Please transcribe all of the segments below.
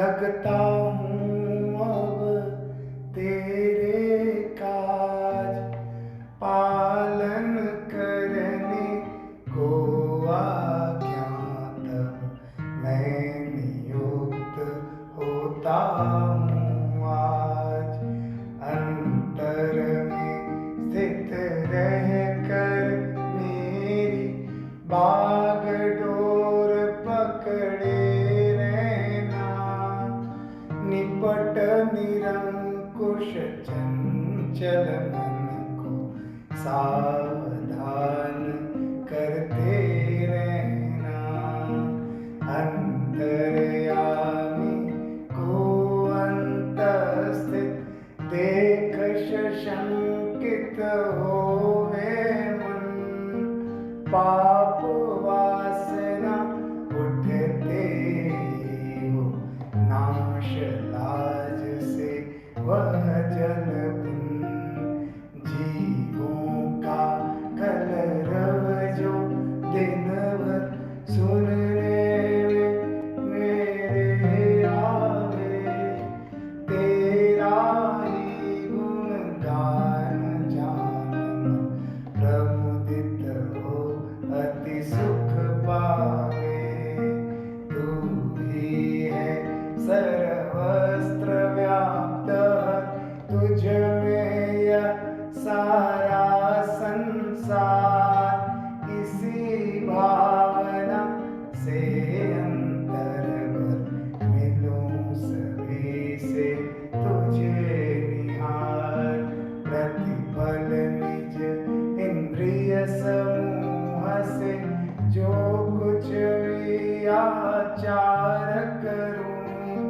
लगता हूँ अब तेरे काज, पालन करने को आज्ञा तब मैं नियुक्त होता हूँ आज। अंतर में स्थित रह कर मेरी बागडोर पकड़े रहना, निपट निरंकुश चंचल मन को सावधान करते रहना। अंतर्यामी को अंतस्थित देख शंकित होवे मन, पाप वासना उठते हो नाश लाज से वह जल बिन। जीवों का कलरव जो दिन भर सुनने में मेरे आवे, तेरा ही गुणगान जान प्रमुदित हो अति सुख पावे। तू ही है सर्वस्त्र व्याप्त, तुझ में यह सारा संसार, इसी भावना से अंतर भर मिलूं सभी से तुझे निहार। प्रतिपल निज इंद्रिय समूह से जो कुछ भी आचार करूं,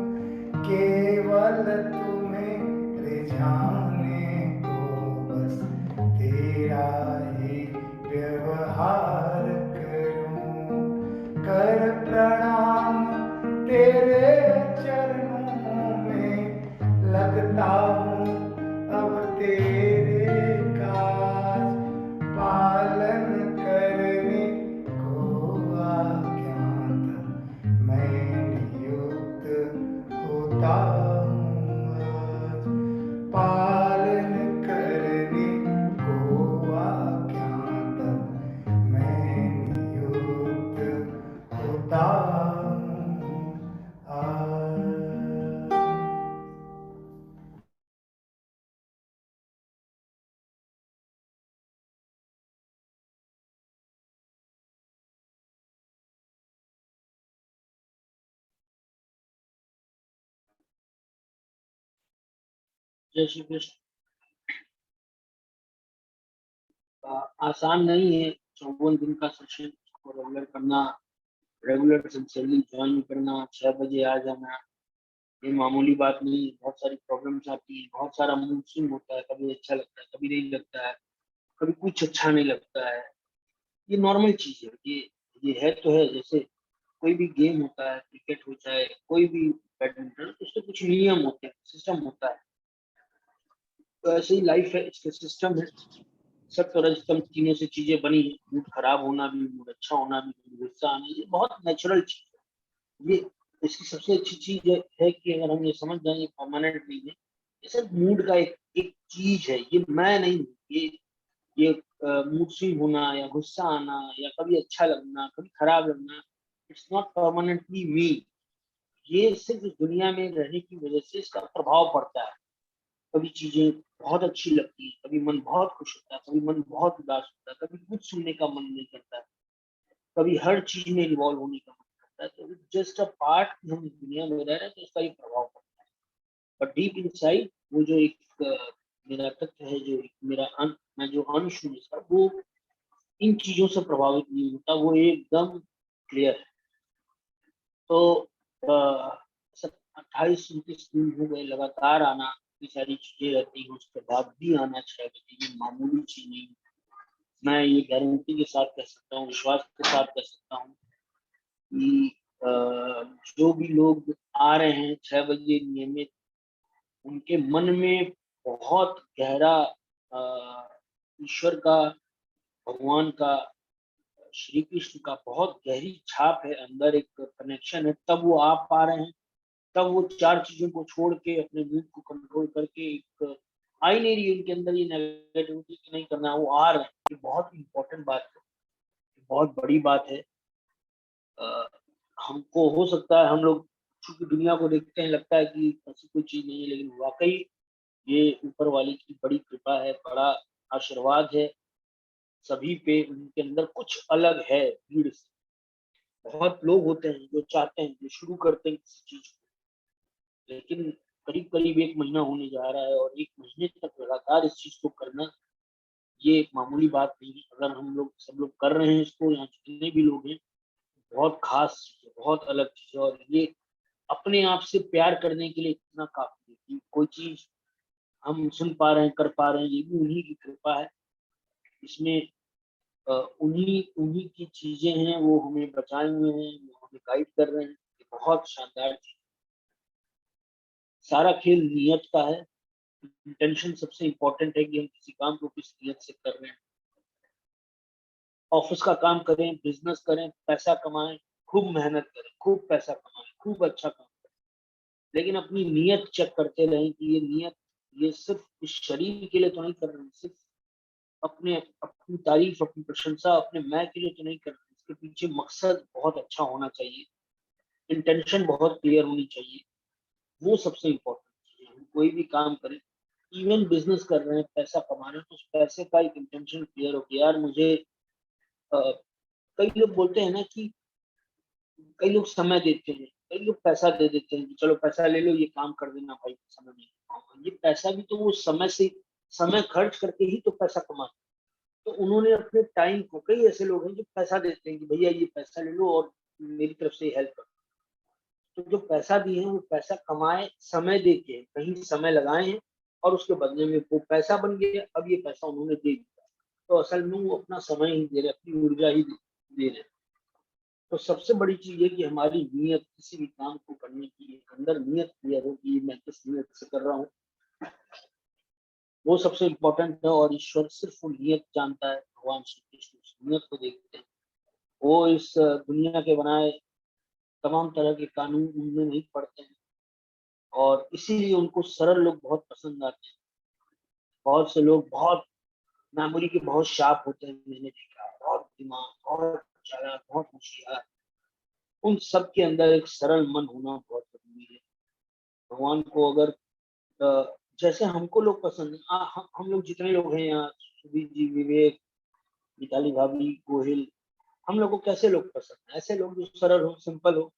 केवल तुम्हें रिझाने को बस तेरा ही व्यवहार करूं। कर प्रणाम तेरे चरणों में, लगता हूँ अब तेरे काज, पालन करने को आज्ञा तब मैं नियुक्त होता हूँ आज। पालन करने को आज्ञा तब मैं नियुक्त होता हूँ आज। जय श्री कृष्ण। आसान नहीं है 54 दिन का सेशन को रेगुलर करना, रेगुलर सिंसियरली ज्वाइन करना, 6 बजे आ जाना, ये मामूली बात नहीं है। बहुत सारी प्रॉब्लम्स आती है, बहुत सारा मूड स्विंग होता है, कभी अच्छा लगता है, कभी नहीं लगता है, कभी कुछ अच्छा नहीं लगता है। ये नॉर्मल चीज है, ये है तो है। जैसे कोई भी गेम होता है, क्रिकेट हो चाहे कोई भी बैडमिंटन, उसके कुछ नियम होते हैं, सिस्टम होता है। तो ऐसे ही लाइफ है, इसके सिस्टम है। सब तरह से तीनों से चीजें बनी है, मूड खराब होना भी, मूड अच्छा होना भी, मूड गुस्सा आना, ये बहुत नेचुरल चीज है। ये इसकी सबसे अच्छी चीज है कि अगर हम ये समझ जाए, ये परमानेंट नहीं है, ये सिर्फ मूड का एक चीज है। ये मैं नहीं हूँ। ये मूड स्विंग होना या गुस्सा आना या कभी अच्छा लगना कभी खराब लगना, इट्स नॉट परमानेंटली मी। ये सिर्फ इस दुनिया में रहने की वजह से इसका प्रभाव पड़ता है। कभी चीजें बहुत अच्छी लगती है, कभी मन बहुत खुश होता है, कभी मन बहुत उदास होता है, कभी कुछ सुनने का मन नहीं करता है, कभी हर चीज में इन्वॉल्व होने का मन करता है। तो जस्ट अ पार्ट कि हम इस दुनिया में रह रहे हैं, तो इसका ही प्रभाव पड़ता है। बट डीप इनसाइड वो जो एक मेरा तत्व है, जो एक मेरा मैं जो अंश हूँ इसका, वो इन चीजों से प्रभावित नहीं होता, वो एकदम क्लियर है। तो 28-29 दिन हो गए लगातार आना, ये सारी चीजें रहती हैं, उसके बाद भी आना 6 बजे, ये मामूली चीज नहीं। मैं ये गारंटी के साथ कह सकता हूँ, विश्वास के साथ कह सकता हूँ कि जो भी लोग आ रहे हैं 6 बजे नियमित, उनके मन में बहुत गहरा ईश्वर का, भगवान का, श्री कृष्ण का बहुत गहरी छाप है, अंदर एक कनेक्शन है, तब वो आ पा रहे हैं, तब वो 4 चीज़ों को छोड़ के अपने मूड को कंट्रोल करके एक आ ही नहीं रही है उनके अंदर ये नेगेटिविटी कि नहीं करना है, वो आ रहे हैं। ये बहुत इम्पोर्टेंट बात है, बहुत बड़ी बात है। हमको हो सकता है हम लोग चूँकि दुनिया को देखते हैं लगता है कि ऐसी कोई चीज़ नहीं है, लेकिन वाक़ई ये ऊपर वाले की बड़ी कृपा है, बड़ा आशीर्वाद है सभी पे, उनके अंदर कुछ अलग है भीड़ से। बहुत लोग होते हैं जो चाहते हैं, जो शुरू करते हैं किसी चीज़ को, लेकिन करीब-करीब 1 महीना होने जा रहा है और 1 महीने तक लगातार इस चीज़ को करना, ये एक मामूली बात नहीं है। अगर हम लोग सब लोग कर रहे हैं इसको, यहाँ जितने भी लोग हैं, बहुत ख़ास चीज़ है, बहुत अलग चीज़ है और ये अपने आप से प्यार करने के लिए इतना काफ़ी है कि कोई चीज़ हम सुन पा रहे हैं, कर पा रहे हैं, ये भी उन्हीं की कृपा है। इसमें उन्हीं उन्हीं की चीज़ें हैं, वो हमें बचाए हुए हैं, वो हमें गाइड कर रहे हैं। ये बहुत शानदार चीज़। सारा खेल नियत का है। इंटेंशन सबसे इम्पोर्टेंट है कि हम किसी काम को किस नियत से कर रहे हैं। ऑफ़िस का काम करें, बिज़नेस करें, पैसा कमाएँ, खूब मेहनत करें, खूब पैसा कमाएँ, खूब अच्छा काम करें। लेकिन अपनी नीयत चेक करते रहें कि ये नीयत ये सिर्फ़ इस शरीर के लिए तो नहीं कर रहे हैं, सिर्फ़ अपने अपनी तारीफ़, अपनी प्रशंसा, अपने मैं के लिए तो नहीं कर रहे हैं। इसके पीछे मकसद बहुत अच्छा होना चाहिए, इंटेंशन बहुत क्लियर होनी चाहिए। वो सबसे इम्पोर्टेंट चीज़ है। हम कोई भी काम करें, इवन बिज़नेस कर रहे हैं, पैसा कमा रहे हैं, तो उस पैसे का एक इंटेंशन क्लियर हो कि यार मुझे अ, कई लोग बोलते हैं ना कि कई लोग समय देते हैं, कई लोग पैसा दे देते हैं कि चलो पैसा ले लो, ये काम कर देना भाई, समय नहीं दे पाऊँगा। ये पैसा भी तो वो समय से समय खर्च करके ही तो पैसा कमाते हैं। तो उन्होंने अपने टाइम को कई ऐसे लोग हैं जो पैसा देते हैं कि भैया ये पैसा ले लो और मेरी तरफ से हेल्प करो। तो जो पैसा दिए हैं वो पैसा कमाए समय दे के, कहीं समय लगाए हैं और उसके बदले में वो पैसा बन गया, अब ये पैसा उन्होंने दे दिया। तो असल में वो अपना समय ही दे रहे हैं, अपनी ऊर्जा ही दे रहे हैं। तो सबसे बड़ी चीज़ है कि हमारी नीयत किसी भी काम को करने की एक अंदर नीयत क्लियर हो कि मैं किस नीयत से कर रहा हूँ, वो सबसे इम्पोर्टेंट है और ईश्वर सिर्फ़ वो नीयत जानता है, भगवान श्री कृष्ण उस नीयत को देखते हैं। वो इस दुनिया के बनाए तमाम तरह के कानून उनमें नहीं पढ़ते हैं और इसीलिए उनको सरल लोग बहुत पसंद आते हैं। बहुत से लोग बहुत मेमोरी के बहुत शार्प होते हैं, मैंने देखा है, बहुत दिमाग, बहुत चालाक, बहुत होशियार। उन सब के अंदर एक सरल मन होना बहुत ज़रूरी है। भगवान को अगर जैसे हमको लोग पसंद हैं, हम लोग जितने लोग हैं यहाँ, सुधीर जी, विवेक, मिताली भाभी, गोहिल, हम लोग को कैसे लोग पसंद हैं? ऐसे लोग जो सरल हो, सिंपल हो,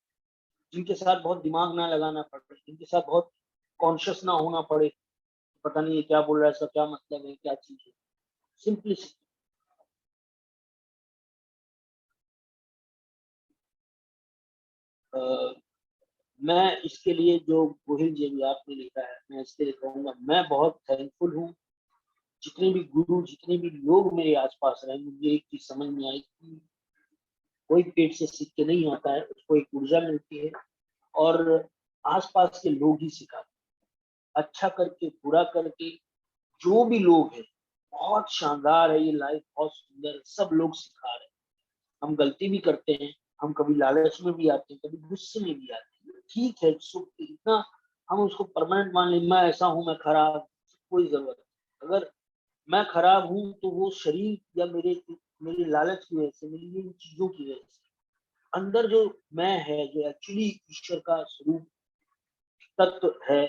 जिनके साथ बहुत दिमाग ना लगाना पड़े, जिनके साथ बहुत कॉन्शियस ना होना पड़े, पता नहीं ये क्या बोल रहा है, इसका क्या मतलब है, क्या चीज़ है। सिंपलिसिटी। अ, मैं इसके लिए जो गोहिल जी अभी आपने लिखा है, मैं इसके लिए कहूँगा मैं बहुत थैंकफुल हूँ। जितने भी गुरु, जितने भी लोग मेरे आस-पास रहे, मुझे एक चीज़ समझ में आई कि कोई पेट से सीख के नहीं आता है, उसको एक ऊर्जा मिलती है और आस-पास के लोग ही सिखाते हैं। अच्छा करके, बुरा करके, जो भी लोग हैं, बहुत शानदार है ये लाइफ, बहुत सुंदर है, सब लोग सिखा रहे हैं। हम गलती भी करते हैं, हम कभी लालच में भी आते हैं, कभी गुस्से में भी आते हैं। ठीक है, सुख इतना हम उसको परमानेंट मान लें, मैं ऐसा हूँ, मैं खराब, कोई ज़रूरत नहीं। अगर मैं खराब हूँ, तो वो शरीर या मेरी लालच की वजह से, मेरी इन चीज़ों की वजह से। अंदर जो मैं है, जो एक्चुअली ईश्वर का स्वरूप तत्व है,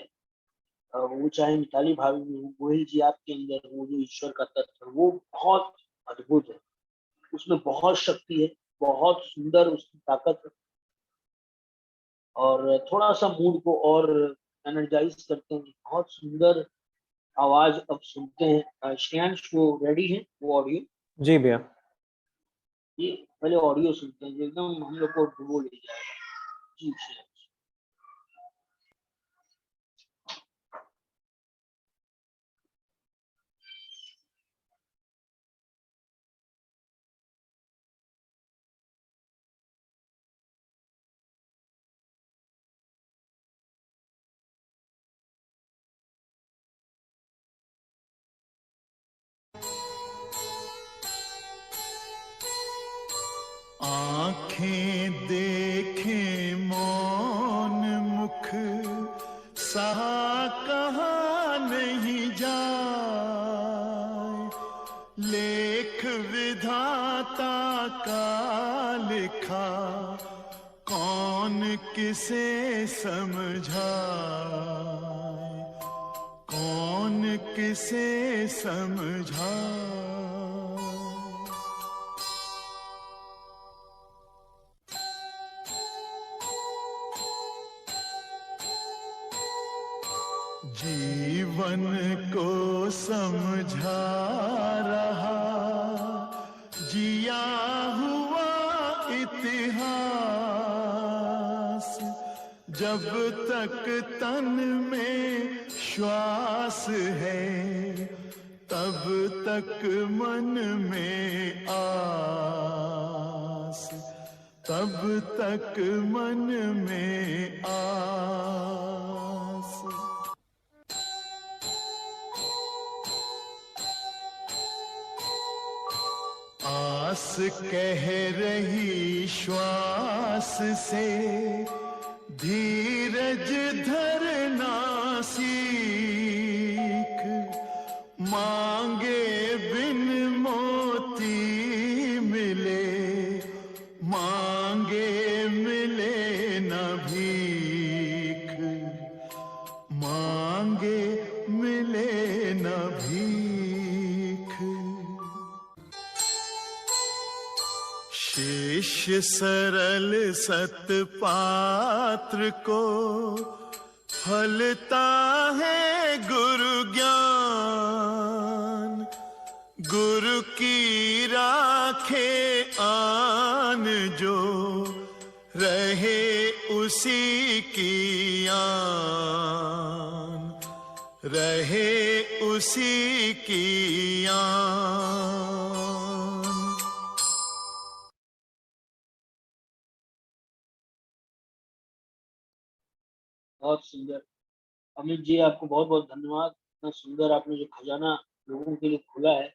वो चाहे मिताली भाभी में हो, गोहिल जी आपके अंदर हो, जो ईश्वर का तत्व है, वो बहुत अद्भुत है। उसमें बहुत शक्ति है, बहुत सुंदर उसकी ताकत है और थोड़ा-सा मूड को और एनर्जाइज़ करते हैं। बहुत सुंदर आवाज़ अब सुनते हैं। श्रेयांश वो रेडी है, वो ऑडियो? जी भैया। ये पहले ऑडियो सुनते हैं, जो एकदम हम लोग को डुबो ले जाएगा। जी, श्रेयांश। आँखें देखें मौन मुख विधाता का लिखा कौन किसे समझाए, कौन किसे समझाए। जीवन को समझा रहा जिया हुआ इतिहास, जब तक तन में श्वास है तब तक मन में आस, तब तक मन में आस। आस कह रही श्वास से धीरज धरना सीख, मांगे बिन मोती मिले, मांगे मिले न भीख, मांगे मिले न भीख। शिष्य सरल सतपात्र को फलता है गुरु ज्ञान, गुरु की राखे आन जो रहे उसी की आन, रहे उसी की आन। बहुत सुंदर। अमित जी, आपको बहुत बहुत धन्यवाद। इतना सुंदर आपने जो खजाना लोगों के लिए खुला है,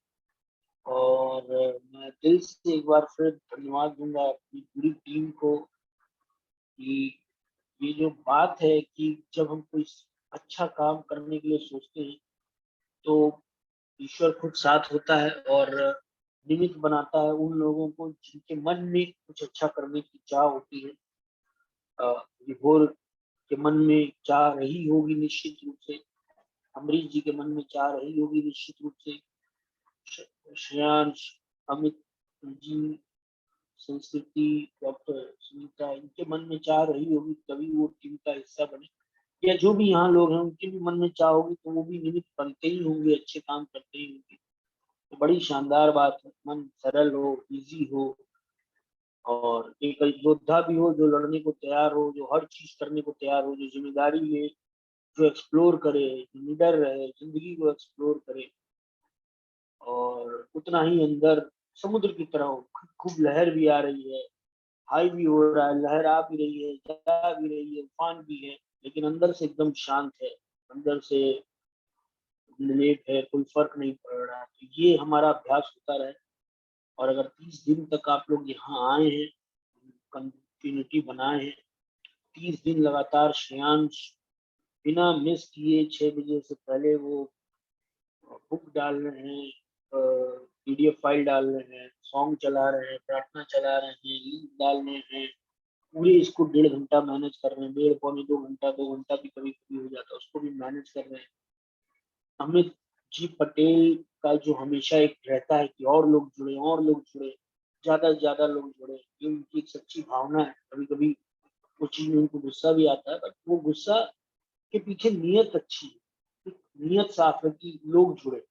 और मैं दिल से एक बार फिर धन्यवाद दूंगा अपनी पूरी टीम को कि ये जो बात है कि जब हम कोई अच्छा काम करने के लिए सोचते हैं तो ईश्वर खुद साथ होता है और निमित्त बनाता है उन लोगों को जिनके मन में कुछ अच्छा करने की चाह होती है। विभोर के मन में चाह रही होगी निश्चित रूप से, अमरीश जी के मन में चाह रही होगी निश्चित रूप से, श्रेयांश, अमित जी, संस्कृति, डॉक्टर सुनीता, इनके मन में चाह रही होगी तभी वो टीम का हिस्सा बने, या जो भी यहाँ लोग हैं उनके भी मन में चाह होगी तो वो भी निमित्त बनते ही होंगे, अच्छे काम करते ही होंगे। तो बड़ी शानदार बात है, मन सरल हो, इजी हो, और एक योद्धा भी हो जो लड़ने को तैयार हो, जो हर चीज करने को तैयार हो, जो जिम्मेदारी ले, जो एक्सप्लोर करे, जो निडर रहे, जिंदगी को एक्सप्लोर करे, और उतना ही अंदर समुद्र की तरह हो। खूब लहर भी आ रही है, हाई भी हो रहा है, लहर आ भी रही है, जा भी रही है, तूफान भी है, लेकिन अंदर से एकदम शांत है, अंदर से लेट है, कोई फर्क नहीं पड़ रहा। तो ये हमारा अभ्यास होता रहे, और अगर 30 दिन तक आप लोग यहाँ आए हैं, कंटिन्यूटी बनाए हैं, 30 दिन लगातार श्रेयांश बिना मिस किए 6 बजे से पहले वो बुक डाल रहे हैं, पीडीएफ फाइल डाल रहे हैं, सॉन्ग चला रहे हैं, प्रार्थना चला रहे हैं, लिंक डाल रहे हैं, पूरे इसको 1.5 घंटा मैनेज कर रहे हैं, 1.5 पौने 2 घंटा, 2 घंटा भी कभी कभी हो जाता है, उसको भी मैनेज कर रहे हैं। अमित जी पटेल का जो हमेशा एक रहता है कि और लोग जुड़े, और लोग जुड़े, ज्यादा से ज्यादा लोग जुड़े, ये उनकी एक सच्ची भावना है। कभी कभी कुछ चीज में उनको गुस्सा भी आता है, बट वो गुस्सा के पीछे नीयत अच्छी है, नीयत साफ है कि लोग जुड़े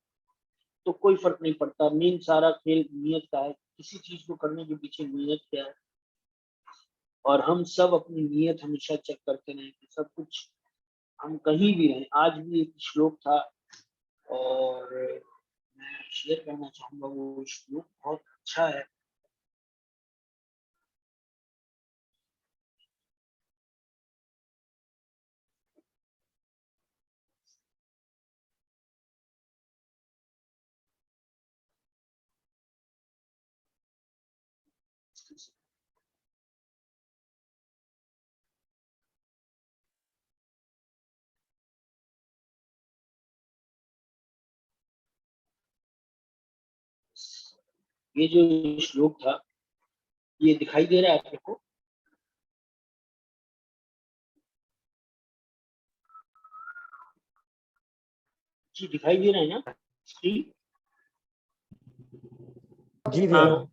तो कोई फर्क नहीं पड़ता। मेन सारा खेल नीयत का है, किसी चीज को करने के पीछे नीयत क्या है, और हम सब अपनी नीयत हमेशा चेक करते रहे कि सब कुछ, हम कहीं भी रहें। आज भी एक श्लोक था और मैं शेयर करना चाहूंगा, वो श्लोक बहुत अच्छा है। ये जो श्लोक था, ये दिखाई दे रहा है आपको? जी दिखाई दे रहा है ना स्क्रीन? जी दे हाँ रहा है,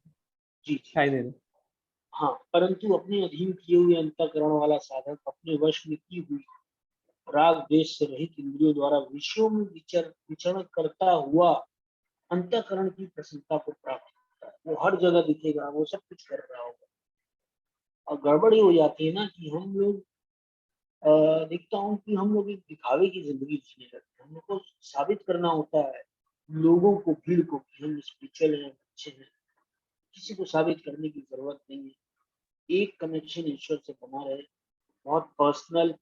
जी। दिखाई दे रहा है। हाँ, परंतु अपने अधीन किए हुए अंतःकरण वाला साधक अपने वश में की हुई राग द्वेष से रहित इंद्रियों द्वारा विषयों में विचरण करता हुआ अंतःकरण की प्रसन्नता को प्राप्त करता है। वो हर जगह दिखेगा, वो सब कुछ कर रहा होगा। और गड़बड़ ये हो जाती है ना कि हम लोग देखता हूँ कि हम लोग एक दिखावे की जिंदगी जीने लगते हैं। हम लोग को साबित करना होता है लोगों को, भीड़ को, कि हम स्पिरिचुअल हैं, अच्छे हैं। किसी को साबित करने की जरूरत नहीं है। एक कनेक्शन ईश्वर से बना रहे, बहुत पर्सनल,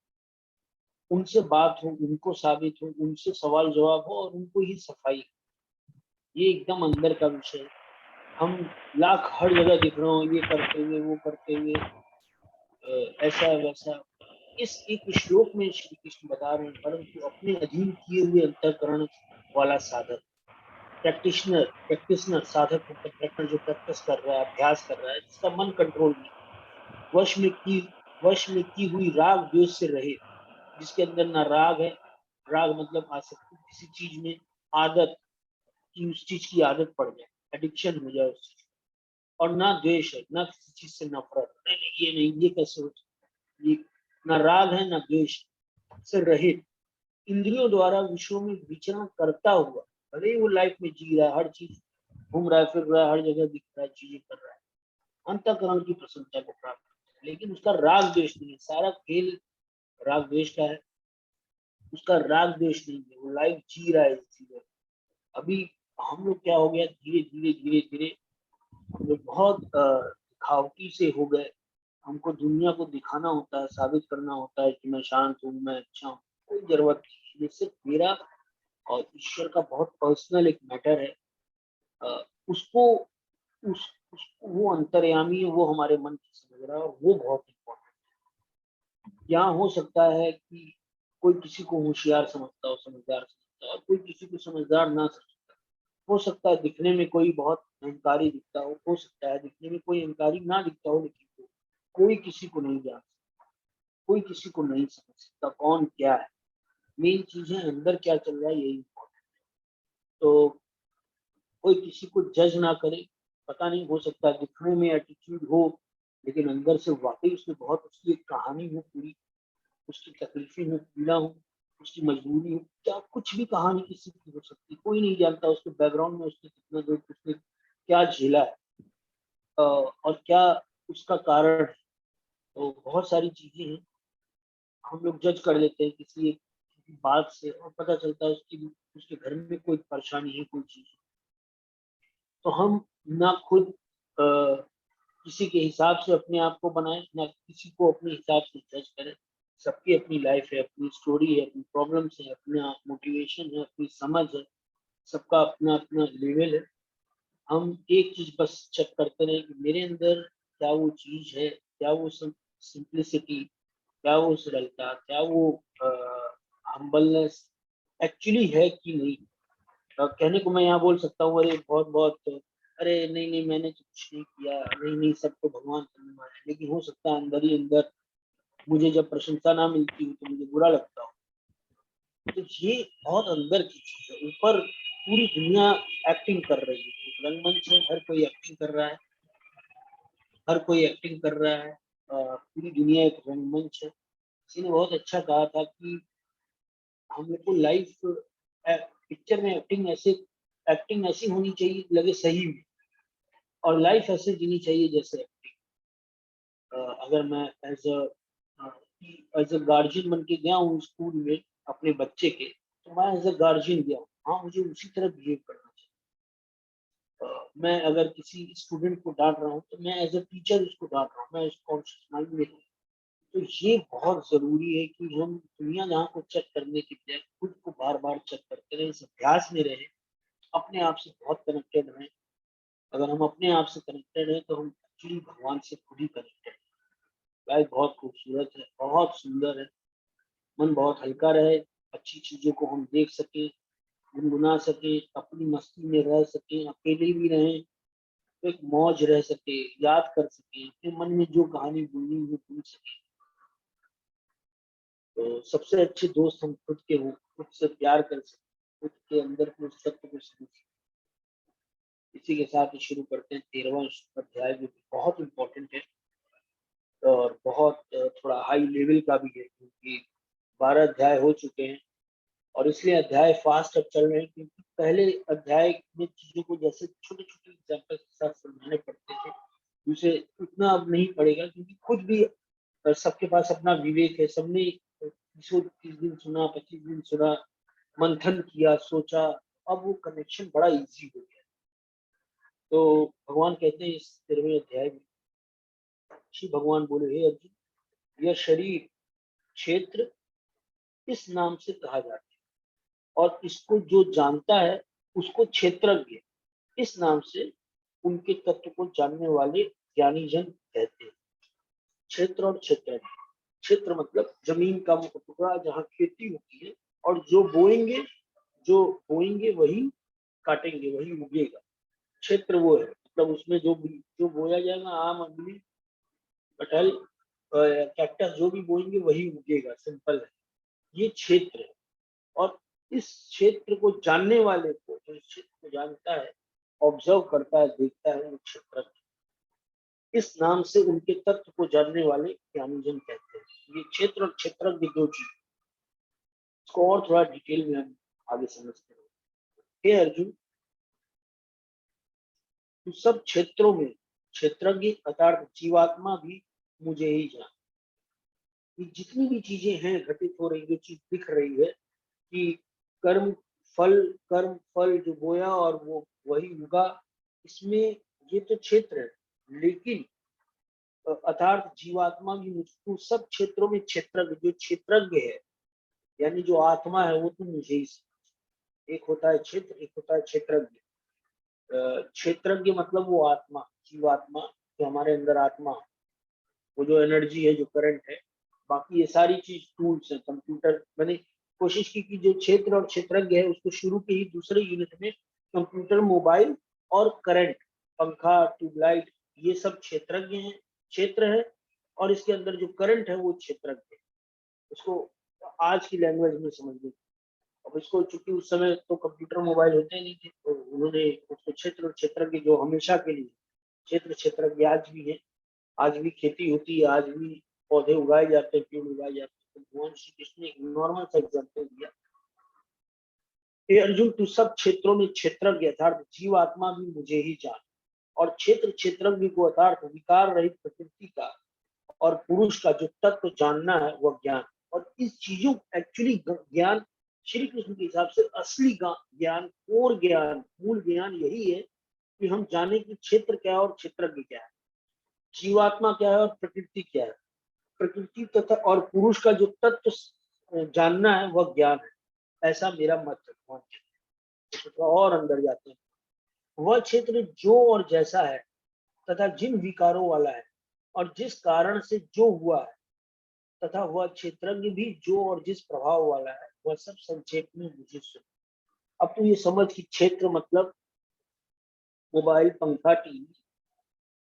उनसे बात हो, उनको साबित हो, उनसे सवाल जवाब हो और उनको ही सफाई। ये एकदम अंदर का विषय है। हम लाख हर जगह दिख रहे हो, ये करते हुए, वो करते हुए, ऐसा वैसा। इस एक श्लोक में श्री कृष्ण बता रहे हैं, परंतु अपने अधीन किए हुए अंतःकरण वाला साधक, प्रैक्टिशनर साधक होकर प्रैक्टिस, जो प्रैक्टिस कर रहा है, अभ्यास कर रहा है, जिसका मन कंट्रोल में, वश में की हुई राग द्वेष से रहे, जिसके अंदर ना राग है, राग मतलब आसक्ति किसी चीज में, आदत कि उस चीज की आदत पड़ जाए, एडिक्शन हो जाए उस चीज, और ना द्वेष है, ना किसी चीज से नफरत, नहीं ये नहीं, ये कैसे हो सकता, ये ना राग है ना द्वेष से रहित इंद्रियों द्वारा विषयों में विचरण करता हुआ, भले ही वो लाइफ में जी रहा है, हर चीज घूम रहा है, फिर रहा है, हर जगह दिख रहा है, चीजें कर रहा है, अंतःकरण की प्रसन्नता को प्राप्त करता है, लेकिन उसका राग द्वेष नहीं है। सारा खेल राग द्वेष का है, उसका राग द्वेष नहीं है, वो लाइफ जी रहा है इस चीज में। अभी हम लोग क्या हो गया, धीरे धीरे धीरे धीरे हम लोग बहुत दिखावटी से हो गए। हमको दुनिया को दिखाना होता है, साबित करना होता है कि मैं शांत हूँ, मैं अच्छा हूँ। कोई जरूरत नहीं, ये सिर्फ मेरा और ईश्वर का बहुत पर्सनल एक मैटर है। उसको उसको वो अंतर्यामी है, वो हमारे मन की समझ रहा है, और वो बहुत इम्पोर्टेंट है। यहाँ हो सकता है कि कोई किसी को होशियार समझता हो, समझदार समझता हो, और कोई किसी को समझदार ना समझता हो सकता है दिखने में कोई बहुत अहंकारी दिखता हो सकता है दिखने में कोई अहंकारी ना दिखता हो, लेकिन कोई किसी को नहीं जान सकता, कोई किसी को नहीं समझ सकता कौन क्या है। मेन चीज है अंदर क्या चल रहा है, यही इम्पोर्टेंट। तो कोई किसी को जज ना करे। पता नहीं, हो सकता है दिखने में एटीट्यूड हो, लेकिन अंदर से वाकई उसमें बहुत, उसकी एक कहानी हो पूरी, उसकी तकलीफें हो, पीड़ा हो, उसकी मजबूरी हो, क्या कुछ भी कहानी किसी की हो सकती है। कोई नहीं जानता उसके बैकग्राउंड में उसने कितना दुख, उसने क्या झेला है, और क्या उसका कारण है। तो बहुत सारी चीजें हैं, हम लोग जज कर लेते हैं किसी एक बात से, और पता चलता है उसके घर में कोई परेशानी है, कोई चीज है। तो हम ना खुद किसी के हिसाब से अपने आप को बनाए, ना किसी को अपने हिसाब से जज करें। सबकी अपनी लाइफ है, अपनी स्टोरी है, अपनी प्रॉब्लम्स है, अपना मोटिवेशन है, अपनी समझ है, सबका अपना अपना लेवल है। हम एक चीज बस चेक करते रहे कि मेरे अंदर क्या वो चीज है, क्या वो सिंप्लिसिटी, क्या वो सरलता, क्या वो हम्बलनेस एक्चुअली है कि नहीं। कहने को मैं यहाँ बोल सकता हूँ अरे बहुत बहुत, अरे नहीं नहीं मैंने तो कुछ नहीं किया, नहीं नहीं सब तो भगवान करने वाले हैं। लेकिन हो सकता है अंदर ही अंदर मुझे जब प्रशंसा ना मिलती हो तो मुझे बुरा लगता हो। तो ये बहुत अंदर की चीज है। ऊपर पूरी दुनिया एक्टिंग कर रही है, एक रंगमंच है, हर कोई एक्टिंग कर रहा है, हर कोई एक्टिंग कर रहा है। पूरी दुनिया एक रंगमंच है। किसी ने बहुत अच्छा कहा था कि हम लोग को लाइफ पिक्चर में एक्टिंग ऐसी होनी चाहिए लगे सही में, और लाइफ ऐसे जीनी चाहिए जैसे एक्टिंग। अगर मैं एज अ गार्जियन बन के गया हूँ स्कूल में अपने बच्चे के, तो मैं एज अ गार्जियन गया हूँ, हाँ मुझे उसी तरह बिहेव करना चाहिए। मैं अगर किसी स्टूडेंट को डांट रहा हूँ तो मैं एज अ टीचर उसको डांट रहा हूँ, मैं इस कॉन्शियस माइंड में हूँ। तो ये बहुत जरूरी है कि हम दुनिया जहाँ को चेक करने की बजाय खुद को बार बार चेक करते रहे, इस अभ्यास में रहे, अपने आप से बहुत कनेक्टेड रहें। अगर हम अपने आप से कनेक्टेड हैं तो हम एक्चुअली भगवान से खुद ही कनेक्टेड हैं। लाइफ बहुत खूबसूरत है, बहुत सुंदर है। मन बहुत हल्का रहे, अच्छी चीजों को हम देख सके, गुनगुना सके, अपनी मस्ती में रह सके, अकेले भी रहें, एक मौज रह सके, याद कर सके, अपने मन में जो कहानी बुनी वो भूल सके। तो सबसे अच्छे दोस्त हम खुद के हों, खुद से प्यार कर सकें, खुद के अंदर के उस सत्य को समझ सकें। इसी के साथ ही शुरू करते हैं 13वां अध्याय, जो कि बहुत इम्पोर्टेंट है और बहुत थोड़ा हाई लेवल का भी है, क्योंकि 12 अध्याय हो चुके हैं और इसलिए अध्याय फास्ट अब चल रहे हैं, क्योंकि पहले अध्याय में चीजों को जैसे छोटे छोटे एग्जाम्पल के साथ समझाने पड़ते थे, दूसरे उतना अब नहीं पड़ेगा, क्योंकि खुद भी सबके पास अपना विवेक है। सबने 30 दिन सुना, 25 दिन सुना, मंथन किया, सोचा, अब वो कनेक्शन बड़ा इजी हो गया। तो भगवान कहते हैं इस 13वें अध्याय में, श्री भगवान बोले, हे अर्जुन, यह शरीर क्षेत्र इस नाम से कहा जाता है और इसको जो जानता है उसको क्षेत्रज्ञ इस नाम से उनके तत्व को जानने वाले ज्ञानी जन कहते हैं। क्षेत्र और क्षेत्र, क्षेत्र मतलब जमीन का टुकड़ा जहाँ खेती होती है, और जो बोएंगे वही काटेंगे, वही उगेगा। क्षेत्र वो है, मतलब उसमें जो बोया जाएगा, आम, अमली, कटहल, कैक्टस, जो भी बोएंगे वही उगेगा, सिंपल है, ये क्षेत्र है। और इस क्षेत्र को जानने वाले को, जो इस क्षेत्र को जानता है, ऑब्जर्व करता है, देखता है, वो क्षेत्र इस नाम से उनके तत्व को जानने वाले ज्ञानीजन कहते हैं। ये क्षेत्र और क्षेत्रज्ञ दो चीज, इसको और थोड़ा डिटेल में हम आगे समझते हैं। हे अर्जुन, तो सब क्षेत्रों में क्षेत्रज्ञ अर्थात जीवात्मा भी मुझे ही जान। ये जितनी भी चीजें हैं घटित हो रही, जो चीज दिख रही है कि कर्म फल जो बोया और वो वही उगा, इसमें ये तो क्षेत्र है, लेकिन अर्थात जीवात्मा भी मुझको सब क्षेत्रों में क्षेत्रज्ञ, जो क्षेत्रज्ञ है यानी जो आत्मा है, वो तो मुझे ही समझ। एक होता है क्षेत्र, एक होता है क्षेत्रज्ञ। क्षेत्रज्ञ मतलब वो आत्मा, जीवात्मा, जो हमारे अंदर आत्मा है, वो जो एनर्जी है, जो करंट है। बाकी ये सारी चीज टूल्स है, कंप्यूटर। मैंने कोशिश की कि जो क्षेत्र और क्षेत्रज्ञ है उसको शुरू के ही दूसरे यूनिट में कंप्यूटर, मोबाइल और करंट, पंखा, ट्यूबलाइट, ये सब क्षेत्रज्ञ हैं, क्षेत्र है, और इसके अंदर जो करंट है वो क्षेत्रज्ञ है। उसको आज की लैंग्वेज में समझ लीजिए। अब इसको, चूंकि उस समय तो कंप्यूटर, मोबाइल होते नहीं थे, तो उन्होंने उसको क्षेत्र और क्षेत्रज्ञ, जो हमेशा के लिए क्षेत्र क्षेत्रज्ञ आज भी है, आज भी खेती होती है, आज भी पौधे उगाए जाते हैं, पेड़ उगाए जाते हैं। तो भगवान श्री कृष्ण ने एक नॉर्मल सा एग्जाम्पल दिया, हे अर्जुन, तू सब क्षेत्रों में क्षेत्रज्ञ अर्थात जीवात्मा भी मुझे ही जान, और क्षेत्र क्षेत्रज्ञ को अर्थात विकार रहित प्रकृति का और पुरुष का जो तत्व जानना है वह ज्ञान। और इस चीजों एक्चुअली ज्ञान श्री कृष्ण के हिसाब से असली ज्ञान, कोर ज्ञान, मूल ज्ञान यही है कि हम जाने कि क्षेत्र क्या है और क्षेत्रज्ञ क्या है, जीवात्मा क्या है और प्रकृति क्या है। प्रकृति तथा और पुरुष का जो तत्व जानना है वह ज्ञान है, ऐसा मेरा मत है। भगवान तो और अंदर जाते हैं, वह क्षेत्र जो और जैसा है तथा जिन विकारों वाला है और जिस कारण से जो हुआ है, तथा वह क्षेत्रज्ञ भी जो और जिस प्रभाव वाला है, वह सब संक्षेप में मुझे सुन। अब तो ये समझ कि क्षेत्र मतलब मोबाइल, पंखा, टीवी,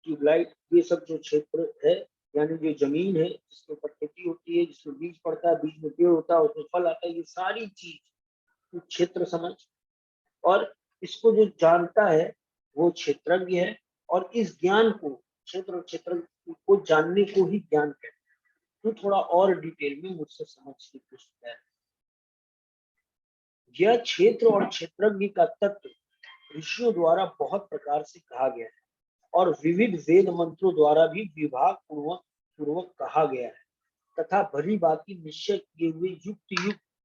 ट्यूबलाइट, ये सब जो क्षेत्र है, यानी जो जमीन है जिसके ऊपर खेती होती है, जिसमें बीज पड़ता है, बीज में पेड़ होता है, उसमें फल आता है, ये सारी चीज क्षेत्र समझ। और इसको जो जानता है वो क्षेत्रज्ञ है, और इस ज्ञान को, क्षेत्र और क्षेत्र को जानने को ही ज्ञान कहते हैं। तो थोड़ा और डिटेल में मुझसे समझ की कोशिश है। यह क्षेत्र और क्षेत्रज्ञ का तत्व ऋषियों द्वारा बहुत प्रकार से कहा गया है और विविध वेद मंत्रों द्वारा भी विभाग पूर्वक कहा गया है, तथा भली बाकी निश्चय किए हुए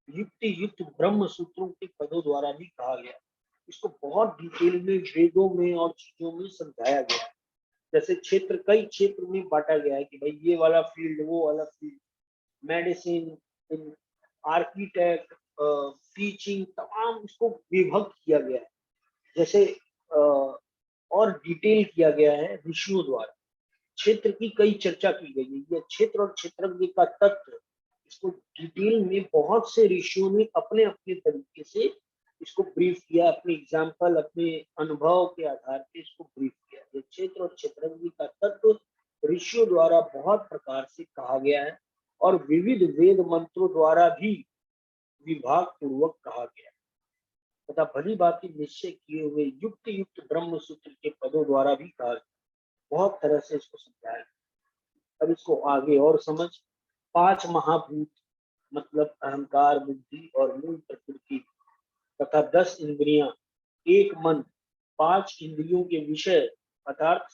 युक्ति युक्त ब्रह्म सूत्रों के पदों द्वारा भी कहा गया है। इसको बहुत डिटेल में वेदों में और चीजों में समझाया गया है। जैसे क्षेत्र कई क्षेत्र में बांटा गया है कि भाई ये वाला फील्ड, वो वाला फील्ड, मेडिसिन, आर्किटेक्ट, टीचिंग, तमाम इसको विभक्त किया गया है। जैसे और डिटेल किया गया है ऋषियों द्वारा। क्षेत्र की कई चर्चा की गई है। यह क्षेत्र और क्षेत्रज्ञ का तत्व, इसको डिटेल में बहुत से ऋषियों ने अपने अपने तरीके से इसको ब्रीफ किया, अपने एग्जाम्पल, अपने अनुभव के आधार पे इसको ब्रीफ किया। क्षेत्र और क्षेत्रज्ञ का तत्व ऋषियों द्वारा बहुत प्रकार से कहा गया है और विविध वेद मंत्रों द्वारा भी विभाग पूर्वक कहा गया है तथा भली भांति निश्चय किए हुए युक्त युक्त ब्रह्म सूत्र के पदों द्वारा भी कहा गया। बहुत तरह से इसको समझाया। अब इसको आगे और समझ। 5 महाभूत मतलब अहंकार, बुद्धि और मूल प्रकृति तथा 10 इंद्रियां, एक मन, 5 इंद्रियों के विषय अर्थात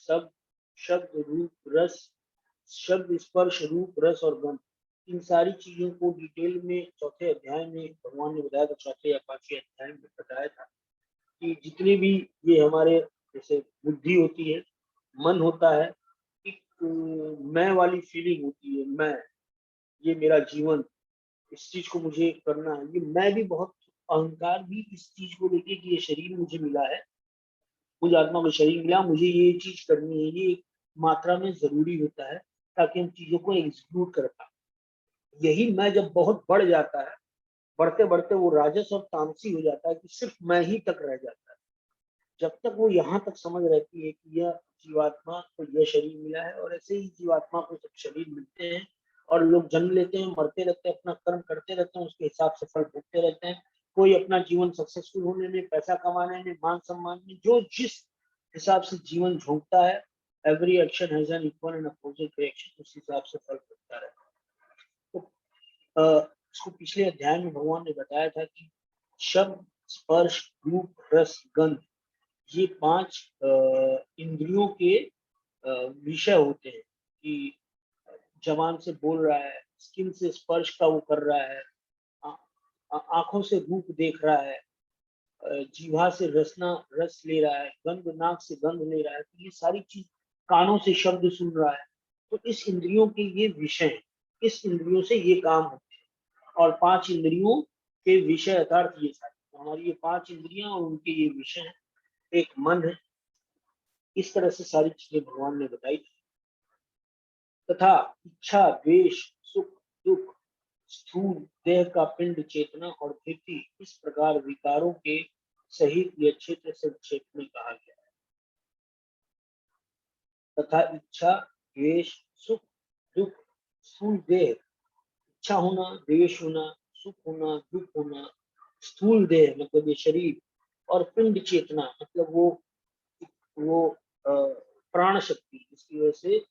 शब्द रूप रस, शब्द स्पर्श रूप रस और गंध, इन सारी चीजों को डिटेल में चौथे अध्याय में भगवान ने बताया था। चौथे या 5वें अध्याय में बताया था कि जितने भी ये हमारे जैसे बुद्धि होती है, मन होता है, एक मैं वाली फीलिंग होती है, मैं, ये मेरा जीवन, इस चीज को मुझे करना है, ये मैं भी बहुत अहंकार भी इस चीज को लेके कि ये शरीर मुझे मिला है, मुझे आत्मा को शरीर मिला, मुझे ये चीज करनी है, ये एक मात्रा में जरूरी होता है ताकि हम चीजों को एग्जीक्यूट कर पाए। यही मैं जब बहुत बढ़ जाता है, बढ़ते बढ़ते वो राजस और तामसी हो जाता है कि सिर्फ मैं ही तक रह जाता है। जब तक वो यहाँ तक समझ रहती है कि यह जीवात्मा को यह शरीर मिला है और ऐसे ही जीवात्मा को सब शरीर मिलते हैं और लोग जन्म लेते हैं, मरते रहते हैं, अपना कर्म करते रहते हैं, उसके हिसाब से फल भोगते रहते हैं। कोई अपना जीवन सक्सेसफुल होने में, पैसा कमाने में, मान सम्मान में, जो जिस हिसाब से जीवन झोंकता है, every action has an equal and opposite reaction, उस हिसाब से फल भोगता रहता है। तो इसको पिछले अध्याय में भगवान ने बताया था कि शब्द, स्पर्श, रूप, रस, गंध, ये 5 इंद्रियों के विषय होते हैं कि जबान से बोल रहा है, स्किन से स्पर्श का वो कर रहा है, आंखों से रूप देख रहा है, जीवा से रस ले रहा है, गंध नाक से गंध ले रहा है, तो ये सारी चीज, कानों से शब्द सुन रहा है। तो इस इंद्रियों के ये विषय हैं, इस इंद्रियों से ये काम होते हैं और 5 इंद्रियों के विषय अर्थात ये सारे, तो हमारी ये 5 इंद्रियां और उनके ये विषय हैं, एक मन है। इस तरह से सारी चीजें भगवान ने बताई तथा इच्छा, द्वेष, सुख, दुख, स्थूल देह का पिंड, चेतना और धृति, इस प्रकार विकारों के सहित यह क्षेत्र संक्षेप में कहा गया है। तथा इच्छा, द्वेष, सुख, दुख, स्थूल देह, इच्छा होना, द्वेष होना, सुख होना, दुख होना, स्थूल देह मतलब ये शरीर, और पिंड चेतना मतलब वो प्राण शक्ति, जिसकी वजह से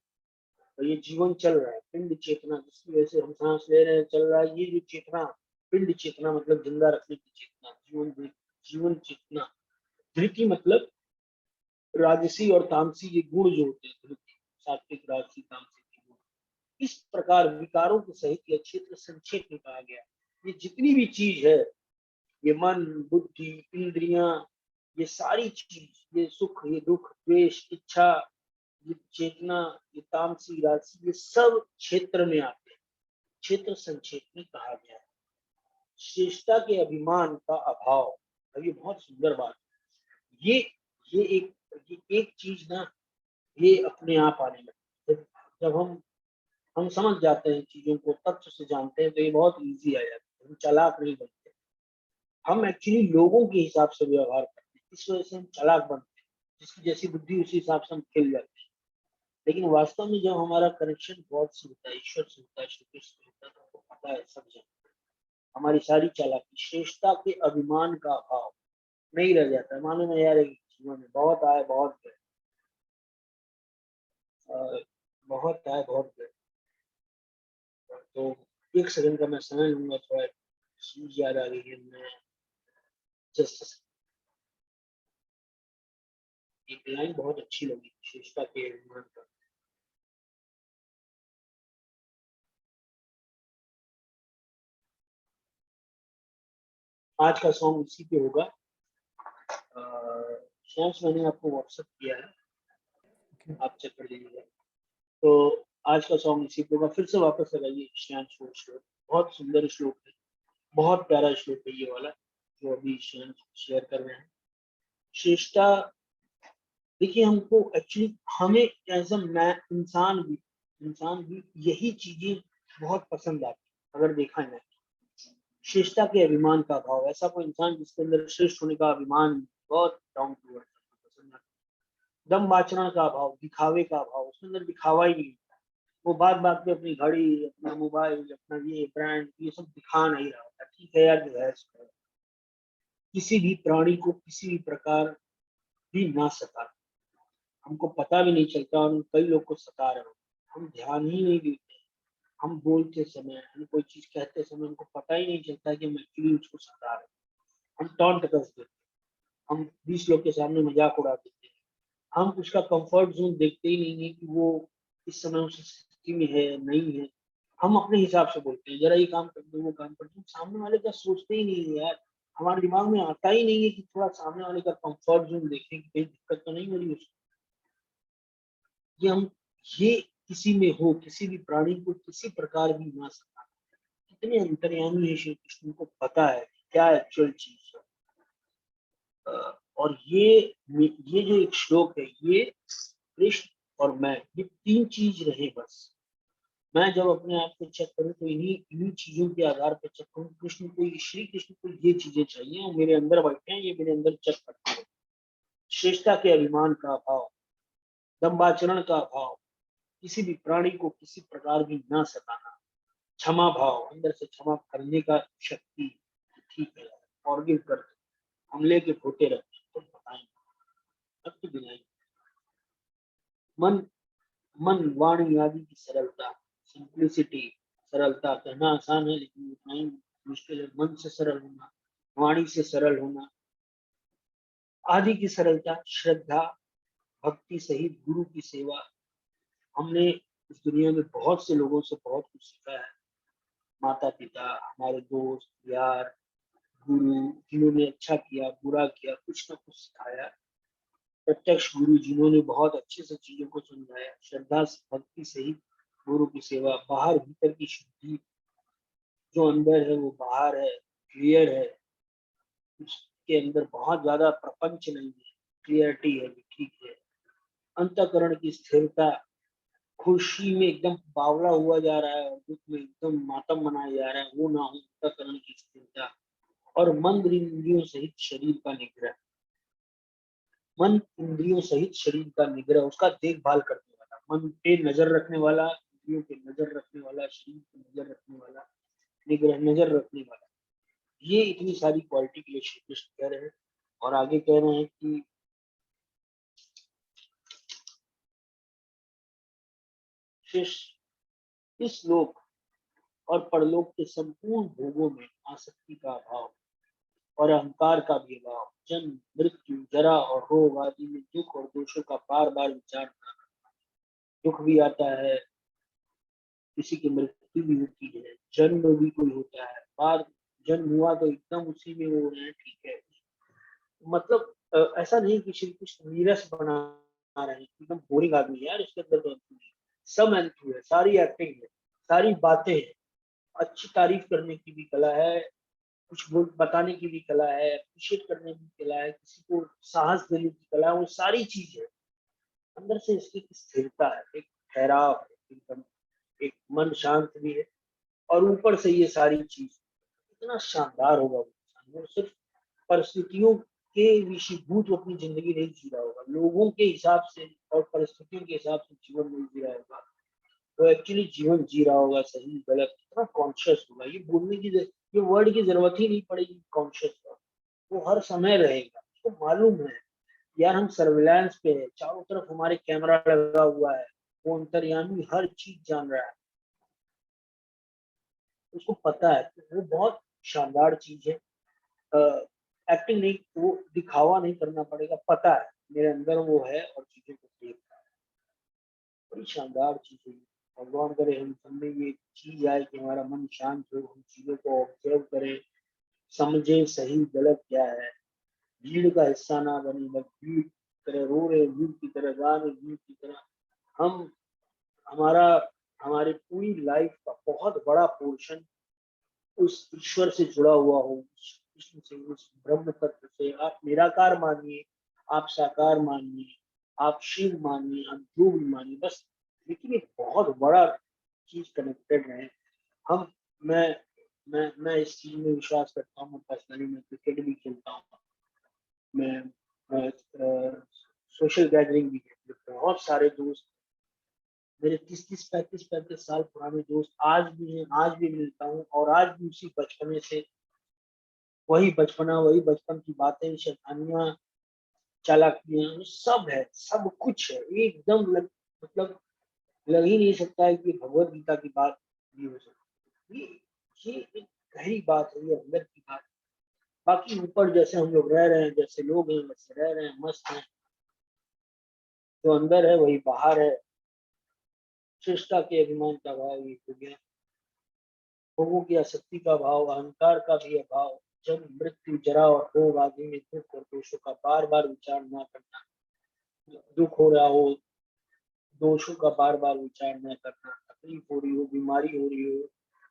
ये जीवन चल रहा है, पिंड चेतना जिसकी वजह से हम सांस ले रहे हैं, चल रहा है, ये जो चेतना, पिंड चेतना मतलब जिंदा रखने की चेतना, जीवन चेतना। धृति मतलब राजसी और तामसी ये गुण जो होते हैं, धृति, सात्विक, राजसी, तामसी के गुण। इस प्रकार विकारों के सहित यह क्षेत्र संक्षेप में कहा गया। ये जितनी भी चीज है, ये मन, बुद्धि, इंद्रियां, ये सारी चीज, ये सुख, ये दुख, द्वेष, इच्छा, ये चेतना, ये तामसी, राजसी, ये सब क्षेत्र में आते हैं। क्षेत्र संक्षेप में कहा गया है। श्रेष्ठता के अभिमान का अभाव, अब ये बहुत सुंदर बात है। ये एक चीज ना, ये अपने आप आने लगती है। जब हम समझ जाते हैं चीजों को, तत्व से जानते हैं, तो ये बहुत इजी आ जाता है, हम चालाक नहीं बनते। हम एक्चुअली लोगों के हिसाब से व्यवहार करते हैं, इस वजह से हम चालाक बनते हैं, जिसकी जैसी बुद्धि उसी हिसाब से हम खेल जाते हैं। लेकिन वास्तव में जब हमारा कनेक्शन गॉड से होता है, ईश्वर से होता है, श्री कृष्ण से होता है, तो हमको पता है, सब जानते हैं। हमारी सारी चालाकी, श्रेष्ठता के अभिमान का अभाव नहीं रह जाता है। मालूम है यार, जीवन में बहुत आए बहुत गए, बहुत आए बहुत गए। तो एक सेकंड का मैं समय लूंगा, थोड़ा चीज याद आ गई है, मैं जस्ट एक लाइन बहुत अच्छी लगी, श्रेष्ठता के अभिमान का। आज का सॉन्ग इसी पे होगा। शायद मैंने आपको व्हाट्सएप किया है, आप चेक कर लीजिएगा। तो आज का सॉन्ग इसी पे होगा। फिर से वापस लगाइए श्रेयांश को श्लोक, बहुत सुंदर श्लोक है, बहुत प्यारा श्लोक है ये वाला जो अभी श्रेयांश शेयर कर रहे हैं। श्रेष्ठता, देखिए हमको एक्चुअली, हमें एज अ मैं इंसान भी यही चीजें बहुत पसंद आती है। अगर देखा है, श्रेष्ठता के अभिमान का भाव, ऐसा कोई इंसान जिसके अंदर श्रेष्ठ होने का अभिमान, बहुत डाउन टू अर्थ पसंद आता है। दम आचरण का अभाव, दिखावे का अभाव, उसके अंदर दिखावा ही नहीं होता। वो बात बात पे अपनी घड़ी, अपना मोबाइल, अपना ये ब्रांड, ये सब दिखा नहीं रहा होता। ठीक है यार, जो है सो है। किसी भी प्राणी को किसी भी प्रकार भी ना सता, हमको पता भी नहीं चलता, और कई लोग को सता रहे हो, हम ध्यान ही नहीं देते। हम बोलते समय, हम कोई चीज कहते समय हमको पता ही नहीं चलता कि हम एक्चुअली उसको सता रहे हैं। हम टॉन्ट कर देते हैं, हम 20 लोग के सामने मजाक उड़ा देते हैं। हम उसका कंफर्ट जोन देखते ही नहीं है कि वो इस समय उस स्थिति में है नहीं है। हम अपने हिसाब से बोलते हैं, जरा ये काम कर दो, वो काम कर दो, सामने वाले का सोचते ही नहीं है यार। हमारे दिमाग में आता ही नहीं है कि थोड़ा सामने वाले का कंफर्ट जोन देखें कि कहीं दिक्कत तो नहीं हो रही उसको। ये हम ये किसी में हो, किसी भी प्राणी को किसी प्रकार भी ना सका। कितने अंतर्यामी है श्री कृष्ण को पता है क्या एक्चुअल चीज है। और ये जो एक श्लोक है, ये कृष्ण और मैं, ये तीन चीज रहे बस। मैं जब अपने आप को चेक करूं तो इन्हीं इन्हीं चीजों के आधार पर चेक करूं। कृष्ण को, श्री कृष्ण को ये चीजें चाहिए और मेरे अंदर बैठे हैं, ये मेरे अंदर चेक करते हैं। श्रेष्ठता के अभिमान का अभाव, दम्बाचरण का अभाव, किसी भी प्राणी को किसी प्रकार भी ना सताना, क्षमा भाव, अंदर से क्षमा करने का शक्ति। ठीक है, फॉरगिव कर दो, हम लेके खोते रहते हैं, तो बताएंगे अब तो बिनाएंगे। मन मन वाणी आदि की सरलता, सिंप्लिसिटी, सरलता कहना आसान है लेकिन उतना ही मुश्किल है। मन से सरल होना, वाणी से सरल होना, आदि की सरलता, श्रद्धा, भक्ति सहित गुरु की सेवा। हमने इस दुनिया में बहुत से लोगों से बहुत कुछ सीखा है। माता पिता, हमारे दोस्त यार, गुरु, जिन्होंने अच्छा किया बुरा किया, कुछ ना कुछ सिखाया। प्रत्यक्ष गुरु, जिन्होंने बहुत अच्छे से चीजों को समझाया। श्रद्धा भक्ति सहित गुरु की सेवा, बाहर भीतर की शुद्धि, जो अंदर है वो बाहर है, क्लियर है, उसके अंदर बहुत ज्यादा प्रपंच नहीं है, क्लियरिटी है, ठीक है। अंतःकरण की स्थिरता, खुशी में एकदम बावला हुआ जा रहा है और दुख में एकदम मातम मनाया जा रहा है, वो ना हो, अंतःकरण की स्थिरता। और मन इंद्रियों सहित शरीर का निग्रह, मन इंद्रियों सहित शरीर का निग्रह, उसका देखभाल करने वाला, मन पे नजर रखने वाला, इंद्रियों पे नजर रखने वाला, शरीर पे नजर रखने वाला, निग्रह नजर रखने वाला। ये इतनी सारी क्वालिटी के लिए श्री कृष्ण कह रहे हैं। और आगे कह रहे हैं कि इस लोक और परलोक के संपूर्ण भोगों में आसक्ति का अभाव और अहंकार का भी अभाव, जन्म मृत्यु जरा और रोग आदि में दुख और दोषों का बार बार विचार न करना। दुख भी आता है, किसी की मृत्यु भी होती है, जन्म भी कोई होता है, बार जन्म हुआ तो एकदम उसी में वो है, ठीक है। मतलब ऐसा नहीं कि श्री कृष्ण नीरस बना रहे हैं, एकदम बोरिंग आदमी है यार, इसके अंदर तो सब एंथू है, सारी एक्टिंग है, सारी बातें हैं, अच्छी तारीफ करने की भी कला है, कुछ बताने की भी कला है, अप्रिशिएट करने की कला है, किसी को साहस देने की कला है, वो सारी चीज है। अंदर से इसकी एक स्थिरता है, एक ठहराव है, एकदम एक मन शांत भी है, और ऊपर से ये सारी चीज, इतना शानदार होगा वो इंसान। वो सिर्फ परिस्थितियों के विषयभूत अपनी जिंदगी नहीं जी रहा होगा, लोगों के हिसाब से और परिस्थितियों के हिसाब से जीवन नहीं जी रहा होगा, वो एक्चुअली जीवन जी रहा होगा, सही गलत इतना कॉन्शियस होगा। ये बोलने की ये वर्ड की जरूरत ही नहीं पड़ेगी, कॉन्शियस का। वो हर समय रहेगा, उसको मालूम है यार हम सर्विलांस पे है, चारों तरफ हमारे कैमरा लगा हुआ है, वो अंतर्यामी हर चीज जान रहा है, उसको पता है। वो बहुत शानदार चीज है। एक्टिंग नहीं, वो दिखावा नहीं करना पड़ेगा, पता है मेरे अंदर वो है और चीजों को देख रहा है। बड़ी शानदार चीज है। भगवान करे हम सब में ये चीज आए कि हमारा मन शांत हो, हम चीजों को ऑब्जर्व करें, समझे सही गलत क्या है, भीड़ का हिस्सा ना बने, बस भीड़ की तरह रो रहे, भीड़ की तरह गा रहे, भीड़ की तरह हम, हमारा हमारी पूरी लाइफ का बहुत बड़ा पोर्शन उस ईश्वर से जुड़ा हुआ हो, उस कृष्ण से, उस ब्रह्म तत्व से। आप निराकार मानिए, आप साकार मानिए, आप शिव मानिए, आप जो भी मानिए, बस लेकिन एक बहुत बड़ा चीज कनेक्टेड रहे हम। मैं मैं इस चीज में विश्वास करता हूँ। पर्सनली मैं क्रिकेट भी खेलता हूँ, मैं सोशल गैदरिंग भी है, बहुत सारे दोस्त मेरे 30-35 साल पुराने दोस्त आज भी हैं, आज भी मिलता हूँ और आज भी उसी बचपने से वही बचपना, वही बचपन की बातें, शैतानियां, चालाकियां, सब है, सब कुछ है एकदम। मतलब लग ही नहीं सकता है कि भगवत गीता की बात भी हो सकती है। ये एक गहरी बात है, ये अंदर की बात। बाकी ऊपर जैसे हम लोग रह रहे हैं, जैसे लोग हैं वैसे रह रहे हैं, मस्त हैं। जो अंदर है वही बाहर है। श्रेष्ठता के अभिमान का भाव ये हो गया, भोगों की आसक्ति का भाव, अहंकार का भी अभाव, जब मृत्यु जरा और रोग आदि में दुख और दोषों का बार बार विचार न करना। दुख हो रहा हो, दोषों का बार बार विचार न करना, तकलीफ हो रही हो, बीमारी हो रही हो,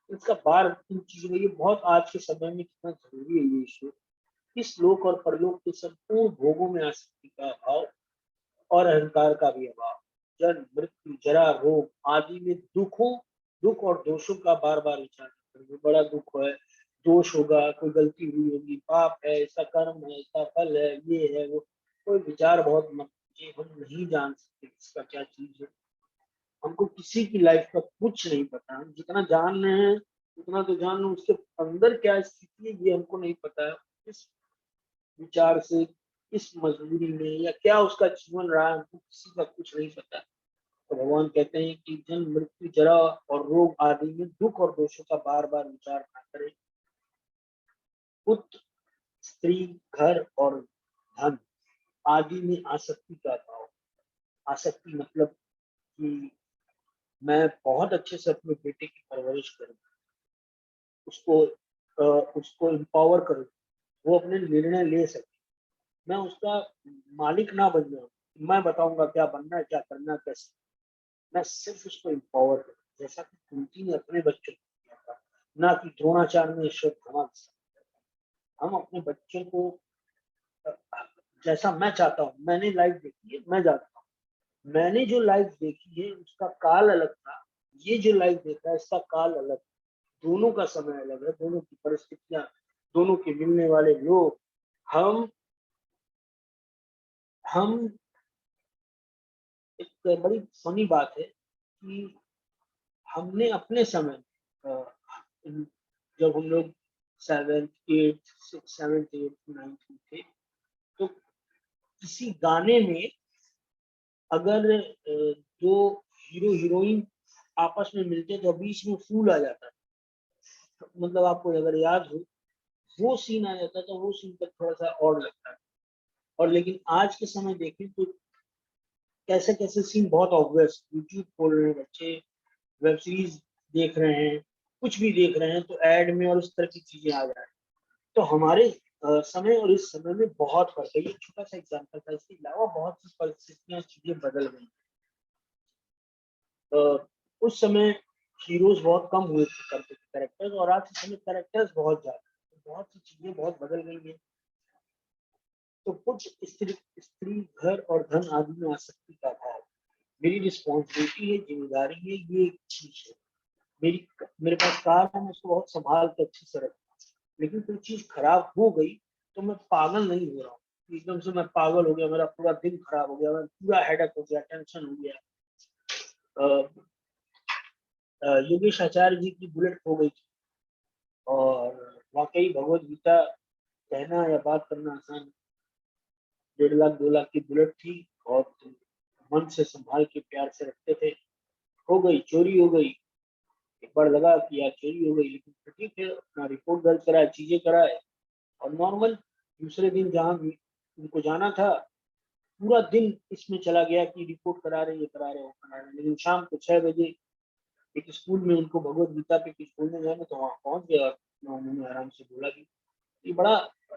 इसका बार इन चीजों में, ये बहुत आज के समय में कितना जरूरी है ये इशू। इस लोक और परलोक के संपूर्ण भोगों में आसक्ति का अभाव और अहंकार का भी अभाव, जन्म मृत्यु जरा रोग आदि में दुख और दोषों का बार बार विचार करना। बड़ा दुख है, दोष होगा, कोई गलती हुई होगी, पाप है, ऐसा कर्म है, ऐसा फल है, ये है वो, कोई विचार बहुत मत कीजिए। हम नहीं जान सकते इसका क्या चीज है, हमको किसी की लाइफ का कुछ नहीं पता। हम जितना जान रहे हैं उतना तो जान रहे हैं, उसके अंदर क्या स्थिति है ये हमको नहीं पता है। इस विचार से, इस मजबूरी में, या क्या उसका जीवन रहा है, हमको किसी का कुछ नहीं पता। तो भगवान कहते हैं कि जन्म मृत्यु जरा और रोग आदि में दुख और दोषों का बार बार विचार ना करें। पुत्र स्त्री घर और धन आदि में आसक्ति का भाव। आसक्ति मतलब कि मैं बहुत अच्छे से अपने बेटे की परवरिश करूँ, उसको उसको एम्पावर करूँ, वो अपने निर्णय ले सके, मैं उसका मालिक ना बन जाऊँ, मैं बताऊंगा क्या बनना है, क्या करना है, कैसे। मैं सिर्फ उसको एम्पावर करूँ, जैसा कि कुंती ने अपने बच्चों को किया था, ना कि द्रोणाचार्य ने अश्वत्थामा के साथ। हम अपने बच्चों को जैसा मैं चाहता हूँ, मैंने लाइफ देखी है, मैं जानता हूँ, मैंने जो लाइफ देखी है उसका काल अलग था, ये जो लाइफ देखा है इसका काल अलग। दोनों का समय अलग है, दोनों की परिस्थितियां, दोनों के मिलने वाले लोग। हम हम एक बड़ी फनी बात है कि हमने अपने समय जब हम लोग 7th 8th 6th 7th 8th 9th में थे, तो किसी गाने में अगर दो हीरो हीरोइन आपस में मिलते तो बीच में फूल आ जाता, तो मतलब आपको अगर याद हो वो सीन आ जाता, तो वो सीन तक थोड़ा सा और लगता है। और लेकिन आज के समय देखें तो कैसे कैसे सीन बहुत ऑब्वियस, यूट्यूब खोल रहे हैं बच्चे, वेब सीरीज देख रहे हैं, कुछ भी देख रहे हैं तो ऐड में और उस तरह की चीजें आ जा रही हैं। तो हमारे समय और इस समय में बहुत फर्क है। ये छोटा सा एग्जाम्पल था, इसके अलावा बहुत सी परिस्थितियां, चीजें बदल गई। उस समय हीरोज बहुत कम हुए करते थे कैरेक्टर्स, और आज के समय कैरेक्टर्स बहुत ज्यादा, तो बहुत सी चीजें बहुत बदल गई हैं। तो कुछ स्त्री घर और धन आदि में आसक्ति का भाव, मेरी रिस्पॉन्सिबिलिटी है, जिम्मेदारी है, ये एक चीज है। मेरे पास कार है, मैं उसको बहुत संभाल के अच्छे से रखता हूँ, लेकिन कोई चीज खराब हो गई तो मैं पागल नहीं हो रहा हूँ, एकदम से मैं पागल हो गया, मेरा पूरा दिन खराब हो गया, मैं पूरा हेडेक हो गया, टेंशन हो गया। योगेश आचार्य जी की बुलेट खो गई थी, और वाकई भगवत गीता कहना या बात करना आसान, 1.5 लाख 2 लाख की बुलेट थी, और मन से संभाल के प्यार से रखते थे। हो गई, चोरी हो गई, एक बार लगा कि यार चोरी हो गई, लेकिन ठीक है, अपना रिपोर्ट दर्ज कराए, चीजें कराए, और नॉर्मल दूसरे दिन जहाँ उनको जाना था, पूरा दिन इसमें चला गया कि रिपोर्ट करा रहे, ये करा रहे, वो करा रहे। लेकिन शाम को 6 बजे एक स्कूल में उनको भगवत गीता पे कुछ बोलने जाना, तो वहाँ पहुंच गया, उन्होंने आराम से बोला कि ये बड़ा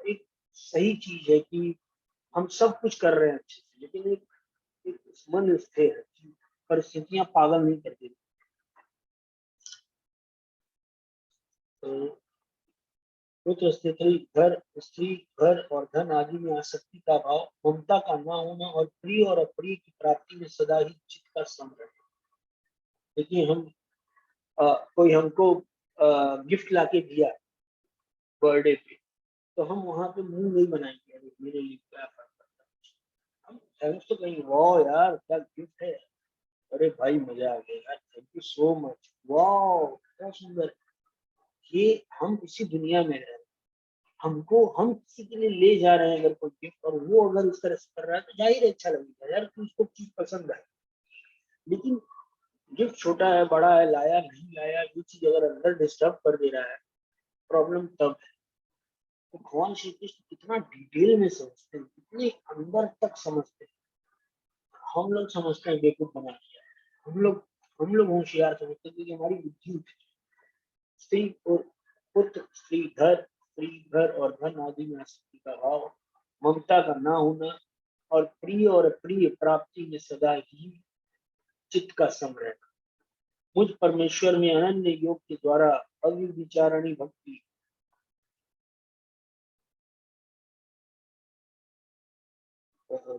एक सही चीज है कि हम सब कुछ कर रहे हैं अच्छे से, लेकिन एक मन स्थिर है, परिस्थितियां पागल नहीं कर देती। तो पुत्र स्त्री घर और धन आदि में आसक्ति का भाव, ममता का न होना, और प्रिय और अप्रिय की प्राप्ति में सदा ही चित्त का संग्रह। देखिए हम कोई हमको गिफ्ट लाके दिया बर्थडे पे, तो हम वहां पे मुंह नहीं बनाएंगे, अरे मेरे लिए क्या फर्क पड़ता है, हम थैंक्स तो कहीं, वाह यार क्या गिफ्ट है, अरे भाई मजा आ गया यार, थैंक यू सो मच, वाह क्या सुंदर। ये हम इसी दुनिया में रह रहे हैं, हमको हम किसी के लिए ले जा रहे हैं अगर कोई गिफ्ट, और वो अगर इस तरह से कर रहा है तो जाहिर है अच्छा लगेगा यार कि उसको चीज पसंद है। लेकिन गिफ्ट छोटा है बड़ा है, लाया नहीं लाया, ये चीज अगर अंदर डिस्टर्ब कर दे रहा है, प्रॉब्लम तब है। तो भगवान श्री कृष्ण कितना डिटेल में समझते हैं, कितने अंदर तक समझते हैं। हम लोग समझते हैं बेवकूफ बना दिया, हम लोग होशियार समझते हैं क्योंकि हमारी बुद्धि उठी। स्त्री और पुत्र, स्त्री घर और धन आदि में आसक्ति का भाव, ममता का ना होना, और प्रिय और अप्रिय प्राप्ति में सदा ही चित्त का सम रहना। मुझ परमेश्वर में अनन्य योग के द्वारा अविचारणी भक्ति,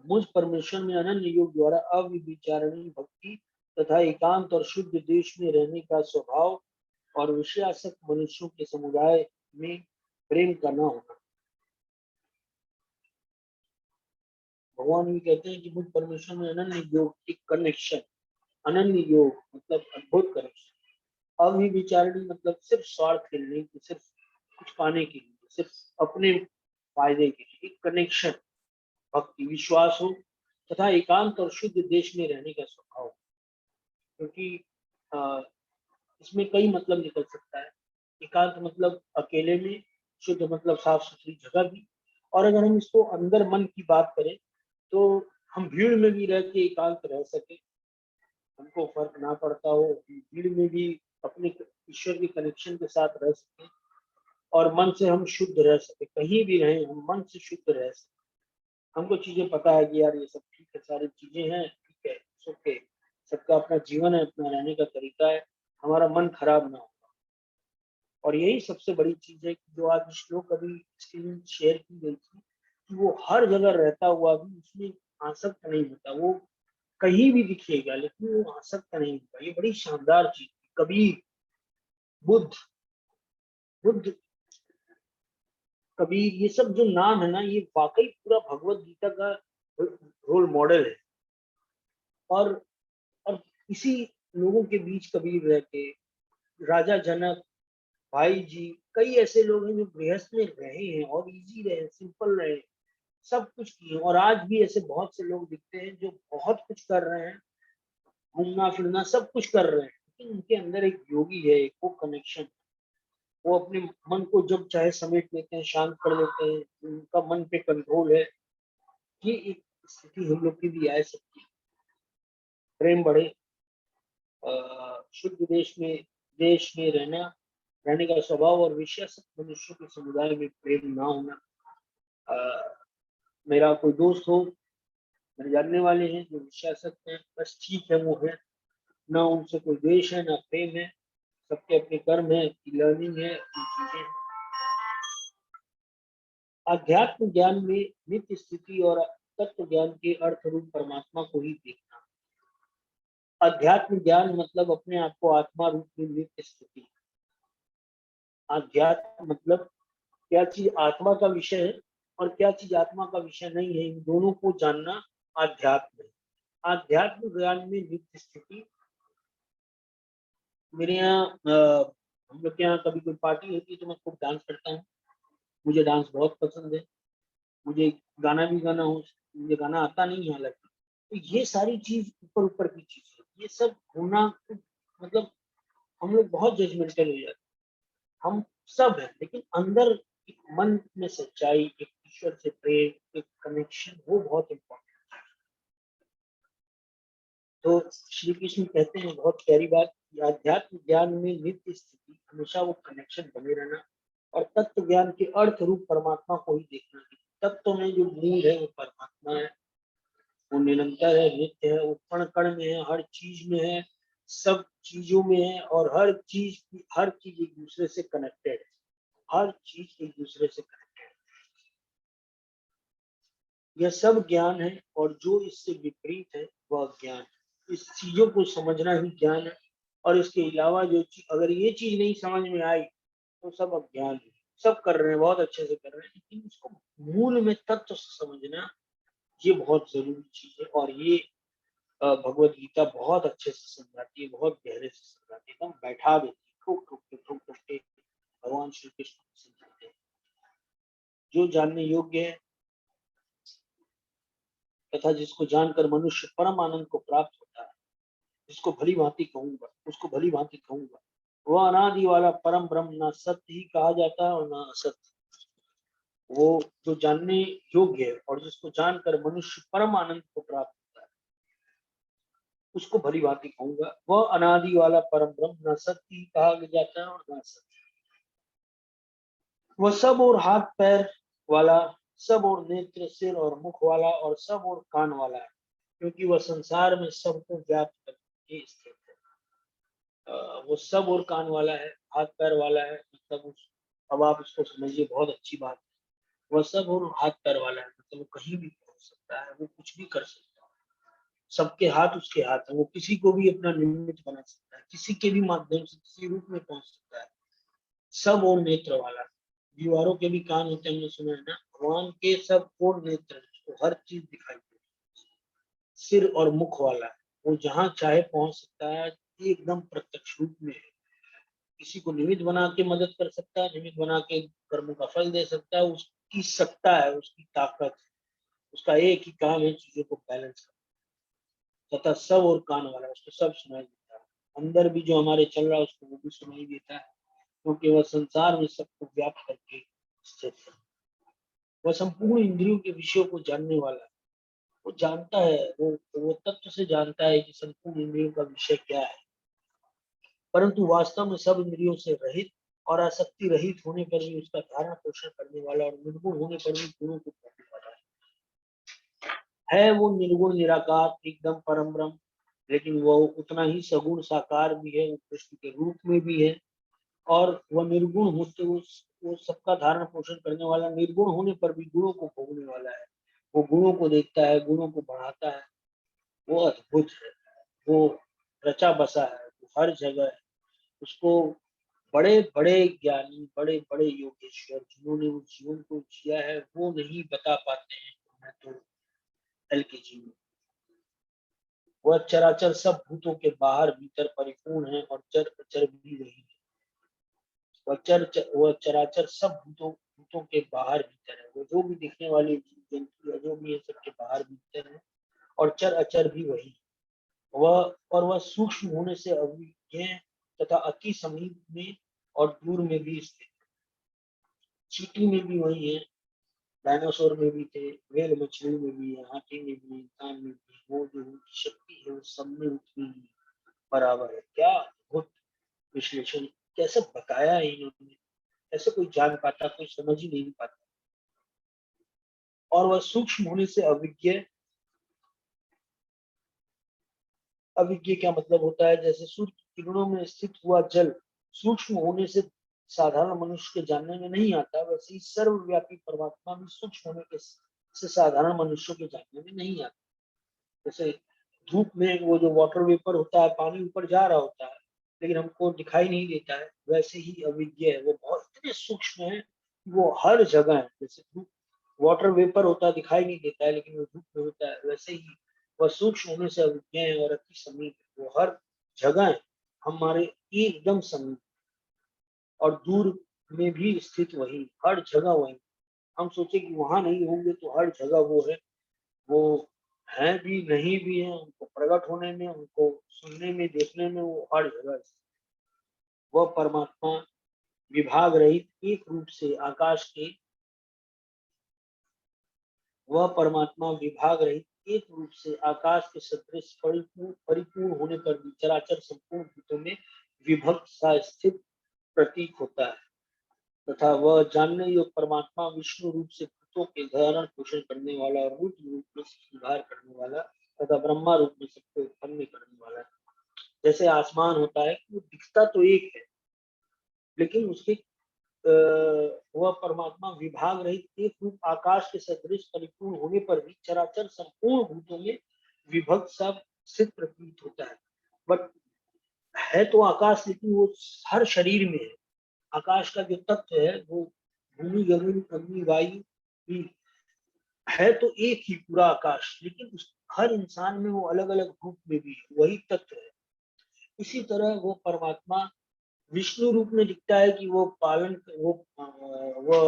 मुझ परमेश्वर में अनन्य योग द्वारा अविचारणी भक्ति तथा एकांत और शुद्ध देश में रहने का स्वभाव, और विषयासक्त मनुष्यों के समुदाय में प्रेम का न होना। भगवान भी कहते हैं कि मुझ परमेश्वर में अनन्य योग, एक कनेक्शन, अनन्य योग मतलब अद्भुत कनेक्शन, अविचारणी मतलब सिर्फ स्वार्थ के लिए, सिर्फ कुछ पाने के लिए, सिर्फ अपने फायदे के लिए, एक कनेक्शन, भक्ति, विश्वास हो तथा एकांत और शुद्ध देश में रहने का स्वभाव। क्योंकि इसमें कई मतलब निकल सकता है। एकांत मतलब अकेले में, शुद्ध मतलब साफ सुथरी जगह भी, और अगर हम इसको अंदर मन की बात करें तो हम भीड़ में भी रह के एकांत रह सके, हमको फर्क ना पड़ता हो, भीड़ में भी अपने ईश्वर के कनेक्शन के साथ रह सके, और मन से हम शुद्ध रह सके, कहीं भी रहें हम मन से शुद्ध रह सके। हमको चीजें पता है कि यार ये सब ठीक है, सारी चीजें हैं ठीक है, ओके, सबका अपना जीवन है, अपना रहने का तरीका है, हमारा मन खराब ना हो। और यही सबसे बड़ी चीज है कि जो आज श्लोक अभी स्क्रीन शेयर की गई थी, कि वो हर जगह रहता हुआ भी उसमें आसक्त नहीं होता, वो कहीं भी दिखेगा लेकिन वो आसक्त नहीं होता। ये बड़ी शानदार चीज। कबीर, बुद्ध, बुद्ध, कबीर, ये सब जो नाम है ना, ये वाकई पूरा भगवत गीता का रोल मॉडल है। और और इसी लोगों के बीच कबीर रह के, राजा जनक, भाई जी, कई ऐसे लोग हैं जो गृहस्थ में रहे हैं और इजी रहे, सिंपल रहे, सब कुछ किए, और आज भी ऐसे बहुत से लोग दिखते हैं जो बहुत कुछ कर रहे हैं, घूमना फिरना सब कुछ कर रहे हैं, लेकिन उनके अंदर एक योगी है, एक वो कनेक्शन, वो अपने मन को जब चाहे समेट लेते हैं, शांत कर लेते हैं, उनका मन पे कंट्रोल है। ये एक स्थिति हम लोग की भी आ सकती है। प्रेम बढ़े, शुद्ध देश में रहने का स्वभाव, और विषयासक्त मनुष्यों के समुदाय में प्रेम ना होना। मेरा कोई दोस्त हो, मेरे जानने वाले हैं जो विषयासक्त हैं, बस ठीक है, वो है, ना उनसे कोई द्वेष है ना प्रेम है, सबके अपने कर्म है, लर्निंग है, चीजें। आध्यात्म ज्ञान में नित्य स्थिति और तत्व ज्ञान के अर्थ रूप परमात्मा को ही देखना। अध्यात्म ज्ञान मतलब अपने आप को आत्मा रूप में नित्य स्थिति। अध्यात्म मतलब क्या चीज आत्मा का विषय है और क्या चीज आत्मा का विषय नहीं है, इन दोनों को जानना आध्यात्म है। आध्यात्म ज्ञान में नित्य स्थिति। मेरे यहाँ हम लोग के यहाँ कभी कोई पार्टी होती है तो मैं खूब डांस करता हूँ, मुझे डांस बहुत पसंद है, मुझे गाना भी गाना हो, मुझे गाना आता नहीं है हालांकि। तो ये सारी चीज ऊपर ऊपर की चीज है, ये सब होना मतलब हम लोग बहुत जजमेंटल हो जाते हैं, हम सब है, लेकिन अंदर एक मन में सच्चाई, एक ईश्वर से प्रेम, एक कनेक्शन, वो बहुत इम्पोर्टेंट। तो श्री कृष्ण कहते हैं बहुत प्यारी बात, आध्यात्म ज्ञान में नित्य स्थिति, हमेशा वो कनेक्शन बने रहना, और तत्व ज्ञान के अर्थ रूप परमात्मा को ही देखना। तत्व में जो मूल है वो परमात्मा है, वो निरंतर है, नित्य है, वो कण कण में है, हर चीज में है, सब चीजों में है, और हर चीज एक दूसरे से कनेक्टेड है, हर चीज एक दूसरे से कनेक्टेड है। यह सब ज्ञान है, और जो इससे विपरीत है वह अज्ञान है। इस चीजों को समझना ही ज्ञान है, और इसके अलावा जो चीज, अगर ये चीज नहीं समझ में आई तो सब अज्ञान है। सब कर रहे हैं, बहुत अच्छे से कर रहे हैं, लेकिन उसको मूल में तत्व से समझना, ये बहुत जरूरी चीज है। और ये भगवत गीता बहुत अच्छे से समझाती है, बहुत गहरे से समझाती है, एकदम बैठा देती है, ठोक ठोक के भगवान श्री कृष्ण समझाते हैं। जो जानने योग्य है तथा जिसको जानकर मनुष्य परम आनंद को प्राप्त होता है, जिसको भली भांति कहूंगा, उसको भली भांति कहूंगा, वह अनादि वाला परम ब्रह्म ना सत्य ही कहा जाता है और ना असत्य। वो जो जानने योग्य है और जिसको जानकर मनुष्य परम आनंद को प्राप्त होता है, उसको भली भांति कहूंगा, वह अनादि वाला परम ब्रह्म ना सत्य ही कहा जाता है और ना असत्य। वह सब और हाथ पैर वाला, सब और नेत्र, सिर और मुख वाला और सब और कान वाला है, क्योंकि वह संसार में सबको व्याप्त करके स्थित है। वो सब और कान वाला है, हाथ पैर वाला है, मतलब अब आप इसको समझिए, बहुत अच्छी बात है। वह सब और हाथ पैर वाला है, मतलब वो कहीं भी पहुंच सकता है, वो कुछ भी कर सकता है। सबके हाथ उसके हाथ है, वो किसी को भी अपना निमित्त बना सकता है, किसी के भी माध्यम से किसी रूप में पहुंच सकता है। सब और नेत्र वाला, दीवारों के भी कान होते हैं, हमने सुना है ना। भगवान के सब और नेत्र, उसको हर चीज दिखाई देती है। सिर और मुख वाला है, वो जहां चाहे पहुंच सकता है, एकदम प्रत्यक्ष रूप में है। किसी को निमित्त बना के मदद कर सकता है, निमित्त बना के कर्मों का फल दे सकता है, उसकी सत्ता है, उसकी ताकत है। उसका एक ही काम है, चीजों को बैलेंस करना। तथा सब और कान वाला है, उसको सब सुनाई देता है। अंदर भी जो हमारे चल रहा है उसको वो भी सुनाई देता है, क्योंकि वह संसार में सबको व्याप्त करके स्थित है। वह संपूर्ण इंद्रियों के विषयों को जानने वाला है। वो जानता है, वो तत्व से जानता है कि संपूर्ण इंद्रियों का विषय क्या है, परंतु वास्तव में सब इंद्रियों से रहित और आसक्ति रहित होने पर भी उसका धारण पोषण करने वाला और निर्गुण होने पर भी गुणों को भोगने वाला है। वो निर्गुण निराकार एकदम परम ब्रह्म, लेकिन वो उतना ही सगुण साकार भी है, वो कृष्ण के रूप में भी है। और वह निर्गुण होते वो सबका धारण पोषण करने वाला, निर्गुण होने पर भी गुणों को भोगने वाला है। वो गुणों को देखता है, गुणों को बढ़ाता है। वो अद्भुत है, वो रचा बसा है, वो हर जगह है। उसको बड़े बड़े ज्ञानी, बड़े बड़े योगेश्वर जिन्होंने उस जीवन को जिया है, वो नहीं बता पाते हैं। मैं तो हल्के जीवन, वह चराचर सब भूतों के बाहर भीतर परिपूर्ण है और चर अचर भी वही है। वह चराचर सब भूतों के बाहर भीतर है। वो जो भी दिखने वाले जीव जंतु जो भी है, सबके बाहर भीतर है और चर अचर भी वही। वह सूक्ष्म होने से अविज्ञ तथा अति समीप में और दूर में भी स्थित। चींटी में भी वही है, डायनासोर में भी थे, व्हेल मछली में भी है, हाथी में भी, इंसान में भी। वो जो उनकी शक्ति है वो सब में उतनी बराबर है। क्या अद्भुत विश्लेषण, कैसे बताया है इन्होंने, ऐसे कोई जान पाता, कोई समझ ही नहीं पाता। और वह सूक्ष्म होने से अविज्ञ, अविज्ञ क्या मतलब होता है, जैसे सूर्य की किरणों में स्थित हुआ जल सूक्ष्म होने से साधारण मनुष्य के जानने में नहीं आता, वैसे ही सर्वव्यापी परमात्मा भी सूक्ष्म होने के से साधारण मनुष्यों के जानने में नहीं आता। जैसे धूप में वो जो वाटर वेपर होता है, पानी ऊपर जा रहा होता है लेकिन हमको दिखाई नहीं देता है, वैसे ही अविज्ञ है, वो बहुत इतने सूक्ष्म है, वो हर जगह है। जैसे धूप वाटर वेपर होता है, दिखाई नहीं देता है लेकिन वो धूप में होता है, वैसे ही वह सूक्ष्म होने से अविज्ञ है और अति समीप है। वो हर जगह है, हमारे एकदम समीप, और दूर में भी स्थित वही, हर जगह वही। हम सोचे कि वहां नहीं होंगे तो हर जगह वो है। वो है भी, नहीं भी है, उनको प्रकट होने में, उनको सुनने में, देखने में, वो हर जगह है। वह परमात्मा विभाग रहित एक रूप से आकाश के, वह परमात्मा विभाग रहित एक रूप से आकाश के सदृश परिपूर्ण होने पर भी चराचर संपूर्ण भूतों में विभक्त सा स्थित प्रतीक होता है। तथा वह जानने योग्य परमात्मा विष्णु रूप से भूतों के धारण पोषण करने वाला और रुद्र रूप में सुधार करने वाला तथा ब्रह्मा रूप में सबको उत्पन्न करने वाला है। जैसे आसमान होता है, वो दिखता तो एक है लेकिन उसके वह परमात्मा विभाग रहित एक रूप आकाश के सदृश परिपूर्ण होने पर भी चराचर संपूर्ण भूतों में विभक्त सब स्थित प्रतीत होता है। बट है तो आकाश, लेकिन वो हर शरीर में है। आकाश का जो तत्व है वो भूमि, गगन, अग्नि, वायु भी है तो एक ही पूरा आकाश, लेकिन उस हर इंसान में वो अलग अलग रूप में भी है, वही तत्व है। इसी तरह वो परमात्मा विष्णु रूप में दिखता है कि वो वो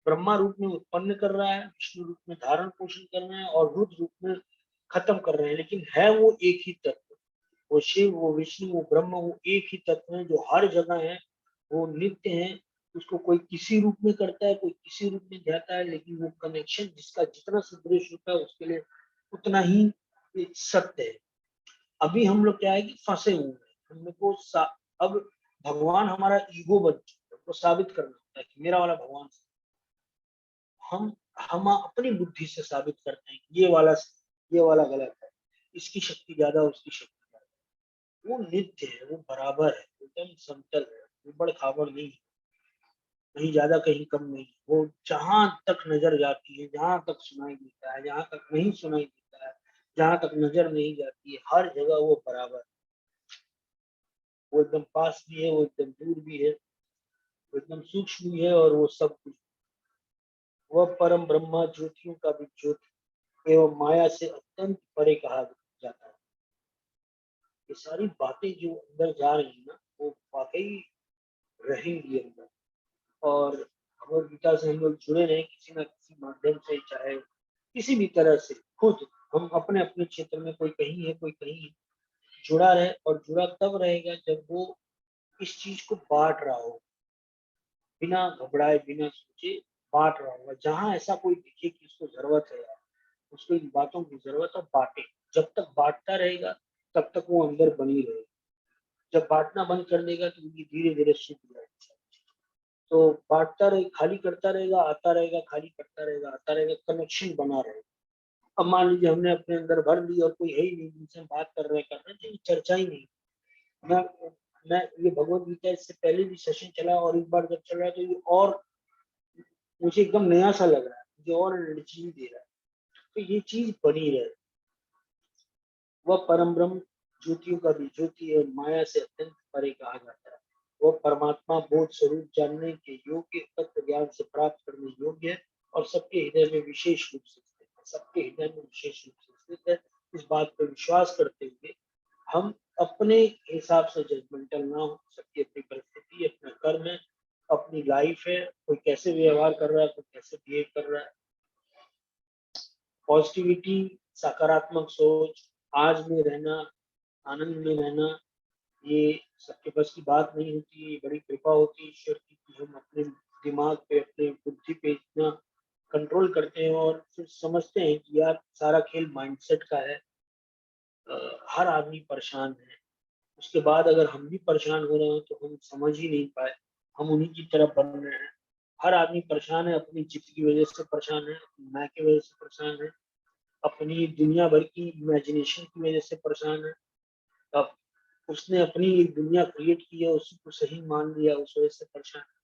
ब्रह्मा रूप में उत्पन्न कर रहा है, विष्णु रूप में धारण पोषण कर रहे हैं और रुद्र रूप में खत्म कर रहे हैं, लेकिन है वो एक ही तत्व। वो शिव, वो विष्णु, वो ब्रह्म, वो एक ही तत्व है जो हर जगह है, वो नित्य है। उसको कोई किसी रूप में करता है, कोई किसी रूप में जाता है, लेकिन वो कनेक्शन जिसका जितना सदृश रूप है उसके लिए उतना ही सत्य है। अभी हम लोग क्या है कि फंसे हुए हैं, हम लोग को अब भगवान हमारा ईगो बन चुका है, तो साबित करना होता है कि मेरा वाला भगवान। हम हम अपनी बुद्धि से साबित करते हैं कि ये वाला गलत है, इसकी शक्ति ज्यादा, उसकी शक्ति ज्यादा। वो नित्य है, वो बराबर है, एकदम समतल है, ऊबड़ खाबड़ नहीं है, कहीं ज्यादा कहीं कम नहीं। वो जहां तक नजर जाती है, जहां तक सुनाई देता है, जहां तक नहीं सुनाई देता है, जहां तक नजर नहीं जाती है, हर जगह वो बराबर है। वो एकदम पास भी है, वो एकदम दूर भी है, वो एकदम सूक्ष्म भी है और वो सब कुछ। वह परम ब्रह्मा ज्योतियों का भी ज्योति एवं माया से अत्यंत परे कहा जाता है। ये सारी बातें जो अंदर जा रही है ना, वो वाकई रहेंगी अंदर। और भगवद गीता से हम लोग जुड़े रहे किसी ना किसी माध्यम से, चाहे किसी भी तरह से, खुद हम अपने अपने क्षेत्र में, कोई कहीं है कोई कहीं है, जुड़ा रहे। और जुड़ा तब रहेगा जब वो इस चीज को बांट रहा हो, बिना घबराए बिना सोचे बांट रहा होगा। जहां ऐसा कोई दिखे कि उसको जरूरत है, उसको इन बातों की जरूरत है, बांटे। जब तक बांटता रहेगा तब तक वो अंदर बनी रहेगी। जब बांटना बंद कर देगा तो ये धीरे धीरे सूख जाएगा। तो बांटता रहे, खाली करता रहेगा, आता रहेगा, खाली करता रहेगा, आता रहेगा, कनेक्शन बना रहेगा। अब मान लीजिए हमने अपने अंदर भर ली और कोई है ही नहीं जिनसे हम बात कर रहे हैं, तो चर्चा ही नहीं। मैं मैं ये भगवत गीता इससे पहले भी सेशन चला और इस बार जब चल रहा है तो ये और मुझे एकदम नया सा लग रहा है, मुझे और एनर्जी दे रहा है। तो ये चीज बनी रहे। वह परम ब्रह्म ज्योतियों का भी ज्योति है, माया से अत्यंत परे कहा जाता है। वह परमात्मा बोध स्वरूप जानने के योग्य, तत्व ज्ञान से प्राप्त करने योग्य है और सबके हृदय में विशेष रूप से स्थित है। सबके हृदय में विशेष रूप से स्थित है। इस बात पर विश्वास करते हुए हम अपने हिसाब से जजमेंटल ना हो। सबकी अपनी परिस्थिति, अपना कर्म है, अपनी लाइफ है, कोई कैसे व्यवहार कर रहा है, कोई कैसे बिहेव कर रहा है। पॉजिटिविटी, सकारात्मक सोच, आज में रहना, आनंद में रहना, ये सबके बस की बात नहीं होती। ये बड़ी कृपा होती है ईश्वर की कि हम अपने दिमाग पे, अपने बुद्धि पे इतना कंट्रोल करते हैं और फिर समझते हैं कि यार सारा खेल माइंडसेट का है। हर आदमी परेशान है। उसके बाद अगर हम भी परेशान हो रहे हैं तो हम समझ ही नहीं पाए, हम उन्हीं की तरफ बन रहे हैं। हर आदमी परेशान है, अपनी जिद की वजह से परेशान है, अपनी मैं की वजह से परेशान है, अपनी दुनिया भर की इमेजिनेशन की वजह से परेशान है। अब उसने अपनी एक दुनिया क्रिएट की है, उसी को सही मान लिया, उस वजह से परेशान है।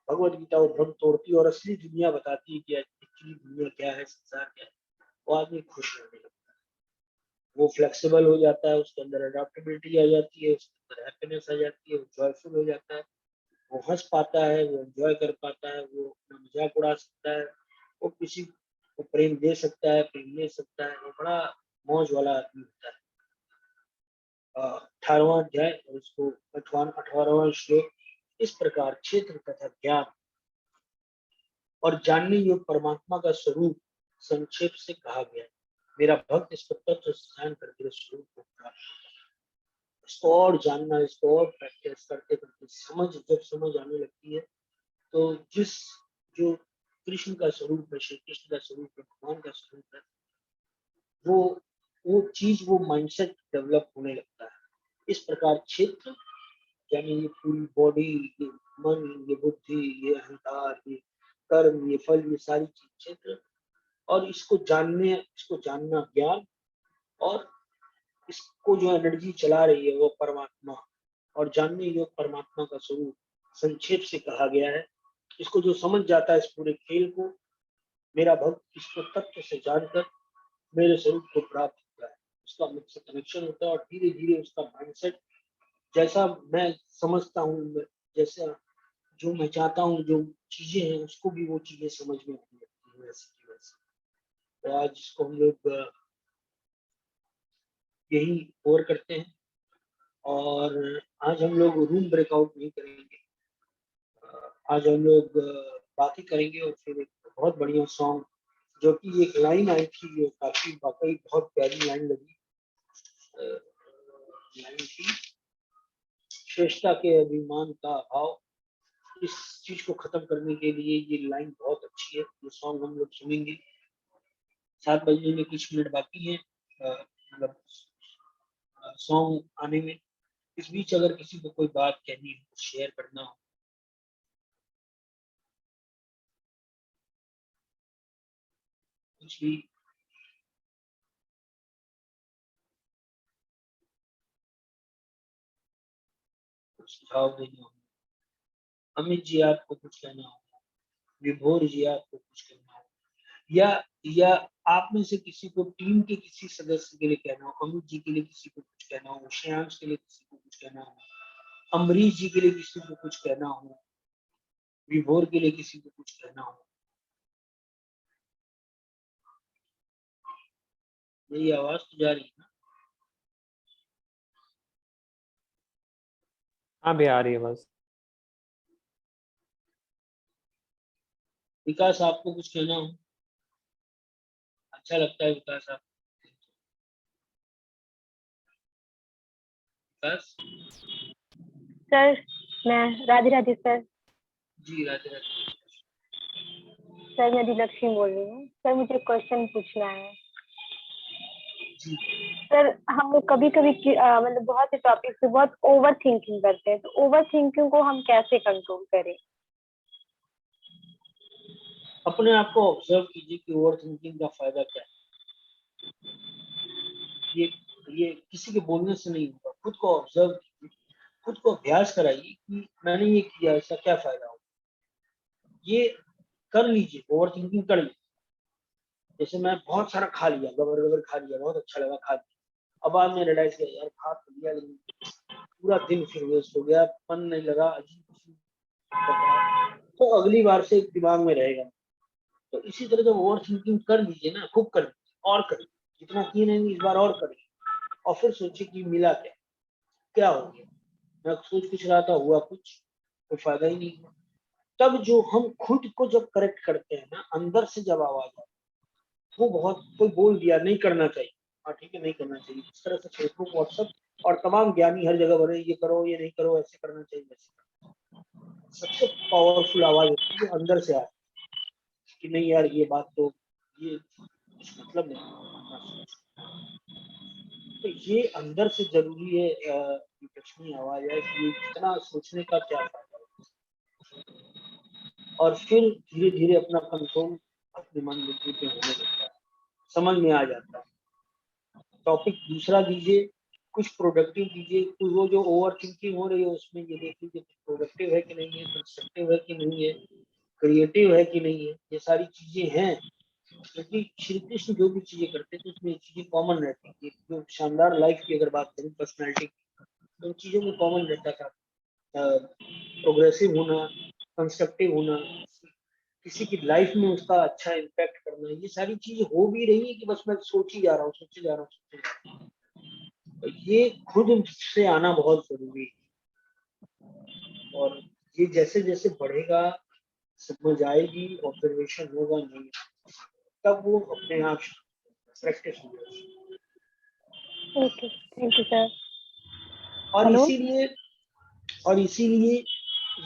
भगवत गीता वो भ्रम तोड़ती है और असली दुनिया बताती है कि एक्चुअली दुनिया क्या है, संसार क्या है। वो आदमी खुश रहने लगता है, वो फ्लेक्सिबल हो जाता है, उसके अंदर अडेप्टेबिलिटी आ जाती है, उसके अंदर हैप्पीनेस आ जाती है, वो जॉयफुल हो जाता है, वो हंस पाता है, वो एंजॉय कर पाता है, वो अपना मजाक उड़ा सकता है, वो किसी को प्रेम दे सकता है, प्रेम ले सकता है। वो बड़ा मौज वाला आदमी होता है। 18वां अध्याय और इसको 18वां श्लोक। इस प्रकार क्षेत्र तथा ज्ञान और जानने योग्य परमात्मा का स्वरूप संक्षेप से कहा गया है। मेरा भक्त इसको तत्व से जान करके स्वरूप को प्राप्त होता है। इसको और जानना, इसको और प्रैक्टिस करते करते जब समझ आने लगती है तो जिस जो कृष्ण का स्वरूप है, श्री कृष्ण का स्वरूप है, भगवान का स्वरूप है, वो वो माइंडसेट डेवलप होने लगता है। इस प्रकार क्षेत्र यानी ये पूरी बॉडी, ये मन, ये बुद्धि, ये अहंकार, ये कर्म, ये फल, ये सारी चीज क्षेत्र। और इसको जानना ज्ञान, और इसको जो एनर्जी चला रही है वो परमात्मा, और जानने योग्य परमात्मा का स्वरूप संक्षेप से कहा गया है। इसको जो समझ जाता है इस पूरे खेल को, मेरा भक्त इसको तत्व से जानकर मेरे स्वरूप को प्राप्त होता है, उसका मुझसे कनेक्शन होता है और धीरे धीरे उसका माइंडसेट जैसा मैं समझता हूँ, जैसा जो मैं चाहता हूँ, जो चीजें हैं उसको भी वो चीजें समझ में आने लगती है वैसे की वैसे। तो आज इसको हम लोग यही कवर करते हैं। और आज हम लोग रूम ब्रेकआउट नहीं करेंगे, आज हम लोग बात ही करेंगे। और फिर एक बहुत बढ़िया सॉन्ग, जो कि एक लाइन आई थी जो काफी वाकई बहुत प्यारी लाइन लगी, लाइन थी, श्रेष्ठता के अभिमान का अभाव। इस चीज को खत्म करने के लिए ये लाइन बहुत अच्छी है। ये सॉन्ग हम लोग सुनेंगे। 7 बजने में कुछ मिनट बाकी है मतलब सॉन्ग आने में। इस बीच अगर किसी को कोई बात कहनी हो, शेयर करना हो, कुछ भी सुझाव देना हो, अमित जी आपको कुछ कहना हो, विभोर जी आपको कुछ कहना हो, या आप में से किसी को टीम के किसी सदस्य के लिए कहना हो, अमित जी के लिए किसी को कुछ कहना हो, श्रेयांश के लिए किसी को कुछ कहना हो, अमरीश जी के लिए किसी को कुछ कहना हो, विभोर के लिए किसी को कुछ कहना हो, मेरी आवाज तो जा रही है ना? हाँ भी आ रही है बस। विकास आपको कुछ कहना हो? अच्छा लगता है विकास आप? विकास सर, मैं राधे राधे सर। जी राधे राधे। सर मैं दिलक्ष्मी बोल रही हूँ। सर मुझे क्वेश्चन पूछना है। जी सर हम लोग कभी कभी मतलब बहुत से टॉपिक पे बहुत ओवर थिंकिंग करते हैं, तो ओवर थिंकिंग को हम कैसे कंट्रोल करें? अपने आप को ऑब्जर्व कीजिए कि ओवर थिंकिंग का फायदा क्या है। ये किसी के बोलने से नहीं होगा, खुद को ऑब्जर्व कीजिए, खुद को अभ्यास कराइए कि मैंने ये किया, इसका क्या फायदा होगा। ये कर लीजिए, ओवर थिंकिंग कर लीजिए। जैसे मैं बहुत सारा खा लिया, गबर गबर खा लिया, बहुत अच्छा लगा खा लिया। अब आपने रियलाइज किया यार खा तो लिया, लेकिन पूरा दिन फिर वेस्ट हो गया, मन नहीं लगा, अजीब अजीब, तो अगली बार से दिमाग में रहेगा। तो इसी तरह जब ओवर थिंकिंग कर लीजिए ना, खूब कर लीजिए और करिए, जितना किए नहीं इस बार और करिए, और फिर सोचिए कि मिला क्या, क्या हो गया। मैं सोच कुछ रहा था, हुआ कुछ, कोई फायदा ही नहीं हुआ। तब जो हम खुद को जब करेक्ट करते हैं ना, अंदर से जब आवाज आती है, वो बहुत, कोई बोल दिया नहीं करना चाहिए, हाँ ठीक है नहीं करना चाहिए, इस तरह से फेसबुक व्हाट्सएप और तमाम ज्ञानी हर जगह बने, ये करो ये नहीं करो, ऐसे करना चाहिए वैसे करना। सबसे पावरफुल आवाज होती है जो अंदर से आती है कि नहीं यार ये बात तो, ये कुछ मतलब नहीं। तो ये अंदर से जरूरी है, लक्ष्मी आवाज है कि इतना सोचने का क्या फायदा। और फिर धीरे धीरे अपना कंट्रोल अपने मन बुद्धि पे होने लगता है, समझ में आ जाता है। टॉपिक दूसरा दीजिए, कुछ प्रोडक्टिव दीजिए। कोई वो जो ओवर थिंकिंग हो रही है उसमें ये देख लीजिए प्रोडक्टिव है कि नहीं है, कंस्ट्रक्टिव है कि नहीं है, क्रिएटिव है कि नहीं है। ये सारी चीजें हैं, क्योंकि श्री कृष्ण जो भी चीजें करते थे उसमें चीजें कॉमन रहती थी। जो शानदार लाइफ की अगर बात करें, पर्सनैलिटी, तो उन चीजों में कॉमन रहता था, प्रोग्रेसिव होना, कंस्ट्रक्टिव होना, किसी की लाइफ में उसका अच्छा इम्पैक्ट करना। ये सारी चीजें हो भी रही है कि बस मैं सोची जा रहा हूँ, सोचे जा रहा हूँ, सोचे जा रहा हूँ। तो ये खुद से आना बहुत जरूरी है। और ये जैसे जैसे बढ़ेगा, समझ आएगी, ऑब्जर्वेशन होगा, नहीं तब वो अपने आप प्रैक्टिस हो जाएगी। Okay, thank you sir. और हेलो। इसीलिए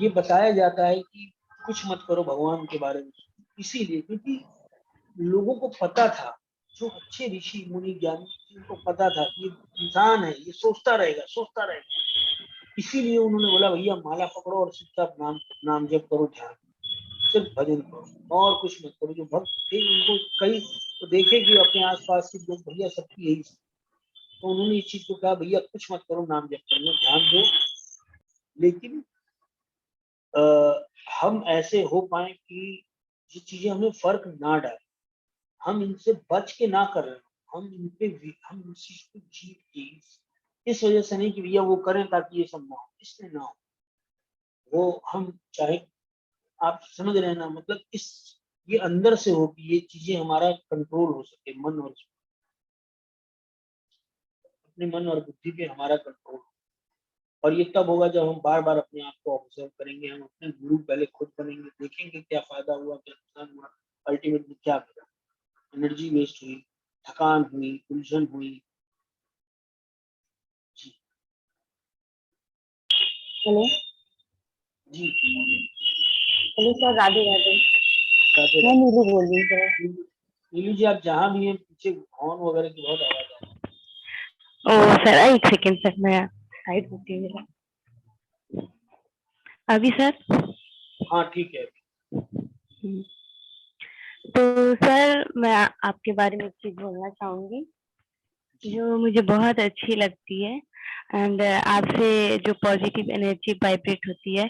ये बताया जाता है कि कुछ मत करो भगवान के बारे में, इसीलिए क्योंकि लोगों को पता था, जो अच्छे ऋषि मुनि ज्ञानी, उनको पता था कि इंसान है, ये सोचता रहेगा सोचता रहेगा। इसीलिए उन्होंने बोला भैया माला पकड़ो और चुपचाप नाम नाम जप करो, ध्यान, सिर्फ भजन करो और कुछ मत करो। जो भक्त थे उनको कई तो देखे कि अपने आसपास के लोग भैया सबकी यही, तो उन्होंने इस चीज को कहा भैया कुछ मत करो, नाम जप करो, ध्यान दो। लेकिन हम ऐसे हो पाए कि ये चीजें हमें फर्क ना डाले, हम इनसे बच के ना कर रहे हो, हम इस चीज को जीत के, इस वजह से नहीं कि भैया वो करें ताकि ये सब ना हो, इसलिए ना हो। वो हम चाहे, आप समझ रहे हैं ना, मतलब इस ये अंदर से हो कि ये चीजें हमारा कंट्रोल हो सके, मन और अपने मन और बुद्धि पे हमारा कंट्रोल। और ये तब होगा जब हम बार बार अपने आप को ऑब्जर्व करेंगे, हम अपने गुरु पहले खुद बनेंगे, देखेंगे क्या फायदा हुआ, क्या नुकसान हुआ, अल्टीमेटली क्या करा, एनर्जी वेस्ट हुई, थकान हुई, उलझन हुई। जी हेलो जी हेलो सर, राधे राधे। राधे मैं राधे। नीलू बोल रही हूँ सर। नीलू जी, आप जहाँ भी हैं, पीछे हॉर्न वगैरह की बहुत आवाज आ रही ओ सर, एक सेकेंड सर, मैं साइड होती हूँ। अभी सर? है। हाँ ठीक है। तो सर, मैं आपके बारे में एक चीज बोलना चाहूंगी जो मुझे बहुत अच्छी लगती है। एंड आपसे जो पॉजिटिव एनर्जी वाइब्रेट होती है,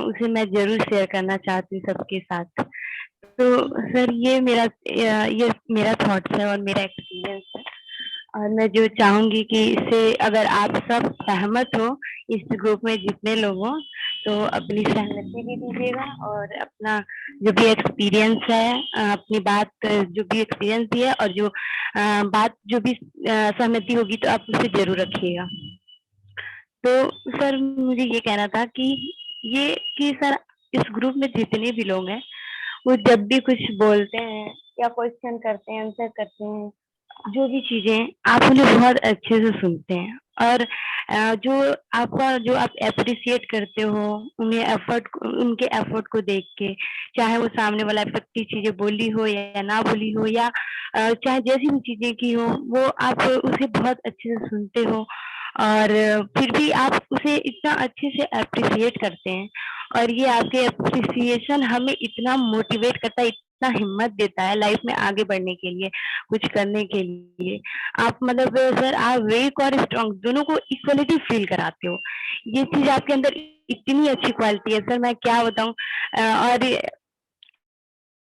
उसे मैं जरूर शेयर करना चाहती हूँ सबके साथ। तो सर, ये मेरा थॉट्स है और मेरा एक्सपीरियंस है। और मैं जो चाहूंगी कि इससे अगर आप सब सहमत हो, इस ग्रुप में जितने लोग हों, तो अपनी सहमति भी दीजिएगा और अपना जो भी एक्सपीरियंस है, अपनी बात जो भी एक्सपीरियंस दी है और जो बात जो भी सहमति होगी तो आप उसे जरूर रखिएगा। तो सर, मुझे ये कहना था कि सर, इस ग्रुप में जितने भी लोग हैं, वो जब भी कुछ बोलते हैं या क्वेश्चन करते हैं, आंसर करते हैं, जो भी चीजें, आप उन्हें बहुत अच्छे से सुनते हैं। और जो आप अप्रिशिएट करते हो उन्हें, उनके एफर्ट को देख के, चाहे वो सामने वाला इफेक्टिव चीजें बोली हो या ना बोली हो, या चाहे जैसी भी चीजें की हो, वो आप उसे बहुत अच्छे से सुनते हो। और फिर भी आप उसे इतना अच्छे से अप्रिशिएट करते हैं। और ये आपके अप्रिसिएशन हमें इतना मोटिवेट करता है, इतना हिम्मत देता है लाइफ में आगे बढ़ने के लिए, कुछ करने के लिए। आप मतलब सर, आप वीक और स्ट्रांग दोनों को इक्वलिटी फील कराते हो। ये चीज आपके अंदर इतनी अच्छी क्वालिटी है सर, मैं क्या बताऊं। और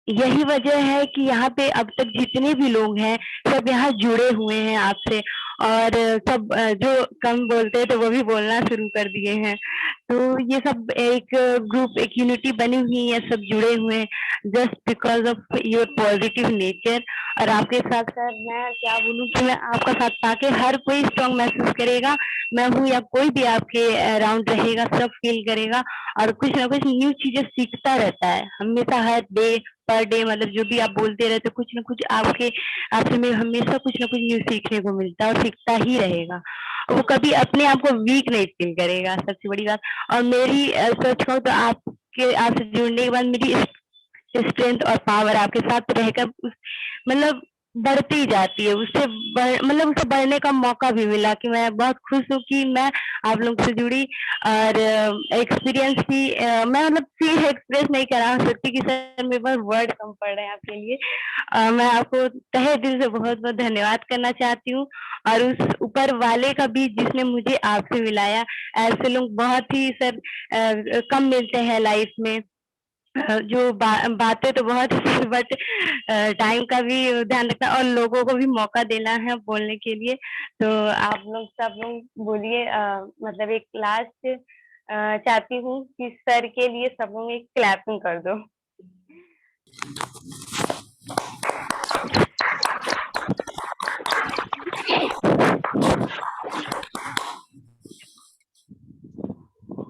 यही वजह है कि यहाँ पे अब तक जितने भी लोग हैं, सब यहाँ जुड़े हुए हैं आपसे। और सब जो कम बोलते हैं तो वो भी बोलना शुरू कर दिए हैं। तो ये सब एक ग्रुप, एक यूनिटी बनी हुई है, सब जुड़े हुए हैं just because of your positive nature. और आपके साथ सर, मैं क्या बोलूँ कि मैं आपका साथ पाके हर कोई स्ट्रॉन्ग महसूस करेगा। मैं हूँ या कोई भी आपके अराउंड रहेगा, सब फील करेगा। और कुछ ना कुछ न्यू चीजें सीखता रहता है हमेशा, हर डे पर डे। मतलब जो भी आप बोलते रहते, कुछ ना कुछ आपसे में हमेशा कुछ ना कुछ न्यू सीखने को मिलता है और सीखता ही रहेगा। वो कभी अपने आप को वीक नहीं फील करेगा, सबसे बड़ी बात। और मेरी सच कहूँ तो आपसे जुड़ने के बाद मेरी स्ट्रेंथ और पावर आपके साथ रहकर मतलब बढ़ती ही जाती है। मतलब उसे बढ़ने का मौका भी मिला कि मैं बहुत खुश हूँ कि मैं आप लोग से जुड़ी। और एक्सपीरियंस भी मैं मतलब फील एक्सप्रेस नहीं करा सकती कि सर, मेरे पास वर्ड कम पड़ रहे हैं आपके लिए। मैं आपको तहे दिल से बहुत बहुत धन्यवाद करना चाहती हूँ। और उस ऊपर वाले का भी जिसने मुझे आपसे मिलाया। ऐसे लोग बहुत ही सर कम मिलते हैं लाइफ में। जो बातें तो बहुत बट टाइम का भी ध्यान रखना और लोगों को भी मौका देना है बोलने के लिए। तो आप लोग सब लोग बोलिए। मतलब एक लास्ट चाहती हूँ कि सर के लिए सब लोग एक क्लैपिंग कर दो।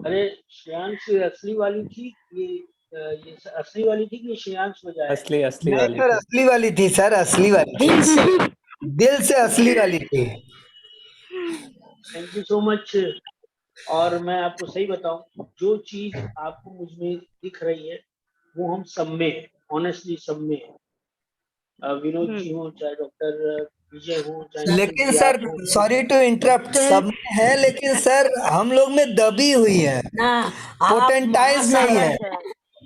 अरे श्रेयांश असली वाली थी ये असली वाली थी कि ये श्रेयांश बजाया? असली असली नहीं वाली सर, थी। असली वाली थी सर, असली वाली थी, दिल से असली वाली थी। Thank you so much. और मैं आपको सही बताऊं, जो चीज आपको मुझ में दिख रही है वो हम सब में है, ऑनेस्टली सब में है। विनोद जी हो, चाहे डॉक्टर विजय हो, चाहे नीलू लेकिन जी सर, आप हो। सॉरी टू इंटरप्ट, सब में है लेकिन सर हम लोग में दबी हुई है, पोटेंटाइज नहीं है,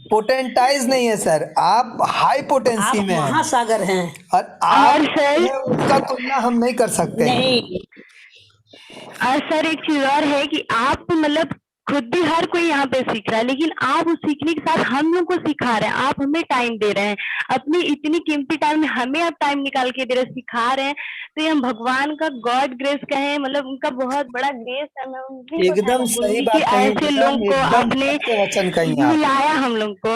पोटेंटाइज नहीं है सर। आप हाई पोटेंसी में हैं महासागर हैं। और आप और सर, जो है उसका तुलना हम नहीं कर सकते हैं। नहीं, और सर एक चीज और है कि आप मतलब खुद भी, हर कोई यहाँ पे सीख रहा है, लेकिन आप उस सीखने के साथ हम लोग को सिखा रहे हैं। आप हमें टाइम दे रहे हैं, अपनी इतनी कीमती टाइम में हमें आप टाइम निकाल के दे रहे हैं, सिखा रहे हैं। तो ये हम भगवान का गॉड ग्रेस कहें, मतलब उनका बहुत बड़ा ग्रेस है। मैं उन्हीं को एकदम थैंक सही बोलूंगी कि बात कही ऐसे मैडम, लोग को एकदम आपने सत्य वचन कही आप। मिलाया हम लोग को।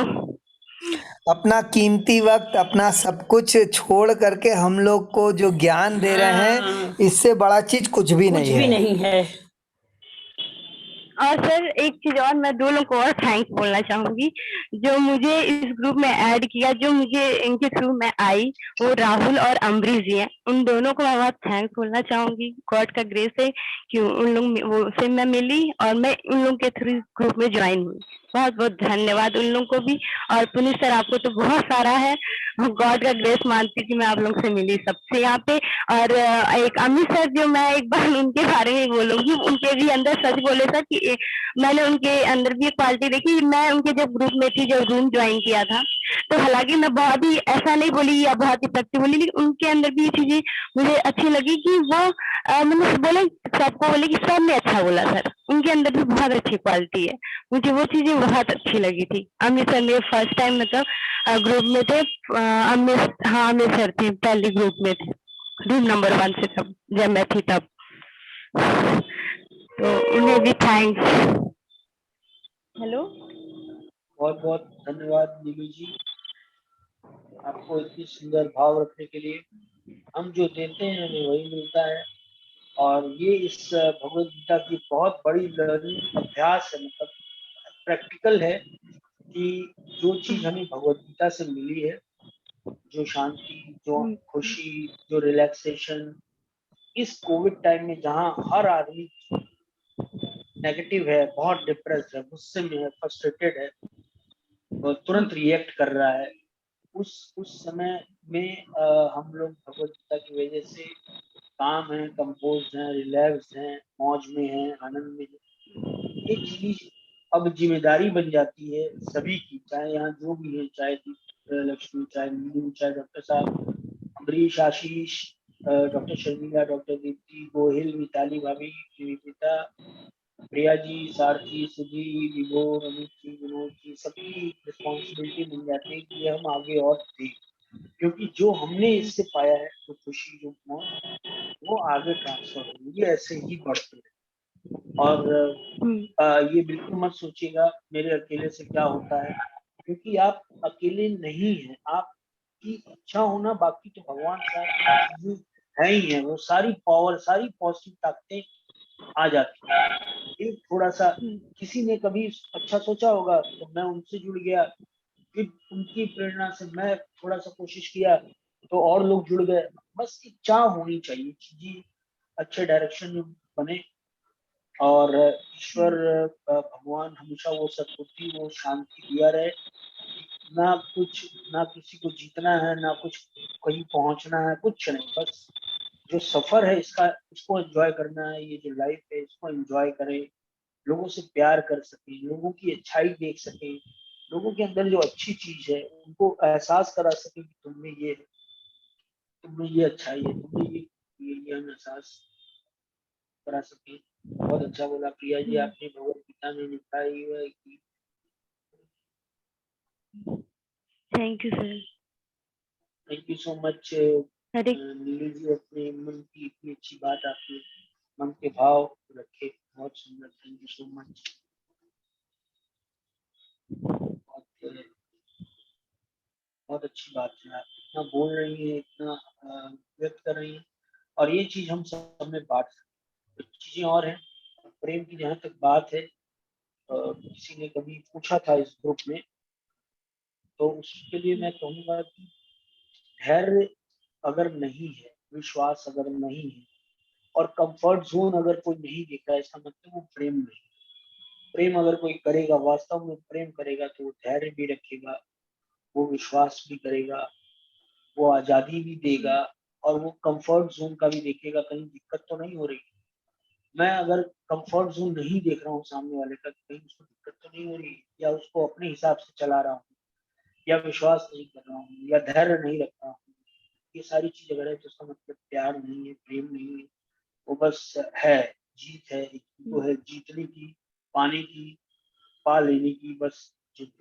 अपना कीमती वक्त, अपना सब कुछ छोड़ करके हम लोग को जो ज्ञान दे रहे हैं, इससे बड़ा चीज कुछ भी कुछ नहीं भी है। नहीं है। और सर एक चीज और, मैं दो लोगों को और थैंक्स बोलना चाहूंगी जो मुझे इस ग्रुप में ऐड किया, जो मुझे इनके थ्रू मैं आई, वो राहुल और अम्बरीश जी हैं। उन दोनों को मैं बहुत थैंक्स बोलना चाहूंगी, गॉड का ग्रेस है कि उन लोग वो से मैं मिली और मैं उन लोगों के थ्रू ग्रुप में ज्वाइन हुई। बहुत बहुत धन्यवाद उन लोगों को भी। और पुनीत सर आपको तो बहुत सारा है, गॉड का ग्रेस मानती हूँ कि मैं आप लोग से मिली सबसे यहाँ पे। और एक अमित सर, जो मैं एक बार उनके बारे में बोलूंगी, उनके भी अंदर सच बोले सर कि मैंने उनके अंदर भी एक क्वालिटी देखी। मैं उनके जब ग्रुप में थी, जब रूम ज्वाइन किया था, तो हालांकि मैं बहुत ही ऐसा नहीं बोली या बहुत इफेक्टिव बोली, लेकिन उनके अंदर भी ये चीजें मुझे अच्छी लगी कि वो मतलब बोले, सबको बोले कि सबने अच्छा बोला सर, उनके अंदर भी बहुत अच्छी क्वालिटी है। मुझे वो चीजें बहुत अच्छी लगी थी। अमित सर मेरे फर्स्ट टाइम मतलब ग्रुप में थे, अमित सर थे पहले ग्रुप में थे, रूम नंबर 1 से, तब जब मैं थी तब। तो उन्हें भी थैंक्स। हेलो। बहुत बहुत धन्यवाद नीलू जी, आपको इतनी सुंदर भाव रखने के लिए। हम जो देते हैं हमें वही मिलता है, और ये इस भगवद गीता की बहुत बड़ी लर्निंग अभ्यास है, मतलब प्रैक्टिकल है कि जो चीज हमें भगवद गीता से मिली है, जो शांति, जो खुशी, जो रिलैक्सेशन, इस कोविड टाइम में जहाँ हर आदमी नेगेटिव है, बहुत डिप्रेस्ड है, गुस्से में है, फ्रस्ट्रेटेड है, और तुरंत रिएक्ट कर रहा है, उस समय में हम लोग भगवद गीता की वजह से काम है, कंपोज हैं, रिलैक्स हैं, मौज में हैं, आनंद में हैं। एक चीज अब जिम्मेदारी बन जाती है सभी की, चाहे यहाँ जो भी है, चाहे लक्ष्मी, चाहे नीलू, चाहे डॉक्टर साहब, अमरीश, आशीष, डॉक्टर शर्मिला, डॉक्टर दीप्ति, गोहिल, मिताली भाभी, निवेदिता, प्रिया जी, सारथी, सुधी, विभोर, अमित जी, विनोद जी, सभी रिस्पॉन्सिबिलिटी मिल जाती है कि हम आगे और दें, क्योंकि जो हमने इससे पाया है, जो खुशी, जो मौज, वो आगे ट्रांसफर होगी, ये ऐसे ही बढ़ते हैं। और ये बिल्कुल मत सोचिएगा मेरे अकेले से क्या होता है, क्योंकि आप अकेले नहीं हैं, आपकी इच्छा होना, बाकी तो भगवान साहब है ही है, वो सारी पावर, सारी पॉजिटिव ताकतें आ जाती है। एक थोड़ा सा किसी ने कभी अच्छा सोचा होगा तो मैं उनसे जुड़ गया, फिर उनकी प्रेरणा से मैं थोड़ा सा कोशिश किया तो और लोग जुड़ गए। बस इच्छा होनी चाहिए, चीजें अच्छे डायरेक्शन में बने, और ईश्वर भगवान हमेशा वो सद्बुद्धि, वो शांति दिया रहे। ना कुछ, ना किसी को जीतना है, ना कुछ कहीं पहुंचना है, कुछ नहीं, बस जो सफर है इसका, इसको एंजॉय करना है, ये जो लाइफ है इसको एंजॉय करें, लोगों से प्यार कर सकें, लोगों की अच्छाई देख सकें, लोगों के अंदर जो अच्छी चीज है उनको एहसास करा सकें कि तुम में ये है, तुम में ये अच्छाई है, तुम में ये हम एहसास करा सकें। बहुत अच्छा बोला प्रिया जी, आपने भगवद गीता में लिखा है कि thank you sir. Thank you so much हरे नीलू जी, अपने मन की इतनी अच्छी बात आपने मन के भाव रखे, बहुत सुंदर, थैंक यू सो मच। बहुत अच्छी बात है, आप इतना बोल रही है, इतना व्यक्त कर रही है, और ये चीज हम सब में बांट सकते हैं। चीजें और हैं, प्रेम की जहाँ तक बात है, किसी ने कभी पूछा था इस ग्रुप में, तो उसके लिए मैं कहूँगा कि धैर्य अगर नहीं है, विश्वास अगर नहीं है, और कंफर्ट जोन अगर कोई नहीं देख रहा है, इसका मतलब वो प्रेम नहीं। प्रेम अगर कोई करेगा, वास्तव में प्रेम करेगा, तो वो धैर्य भी रखेगा, वो विश्वास भी करेगा, वो आजादी भी देगा, और वो कंफर्ट जोन का भी देखेगा, कहीं दिक्कत तो नहीं हो रही। मैं अगर कंफर्ट जोन नहीं देख रहा हूँ सामने वाले का, कहीं उसको दिक्कत तो नहीं हो रही, या उसको अपने हिसाब से चला रहा हूँ, या विश्वास नहीं कर रहा हूँ, या धैर्य नहीं रख रहा हूँ, ये सारी चीज अगर है तो उसका मतलब प्यार नहीं है, प्रेम नहीं है, वो बस है, जीत है, वो है जीतने की, पाने की, पा लेने की, बस जीत।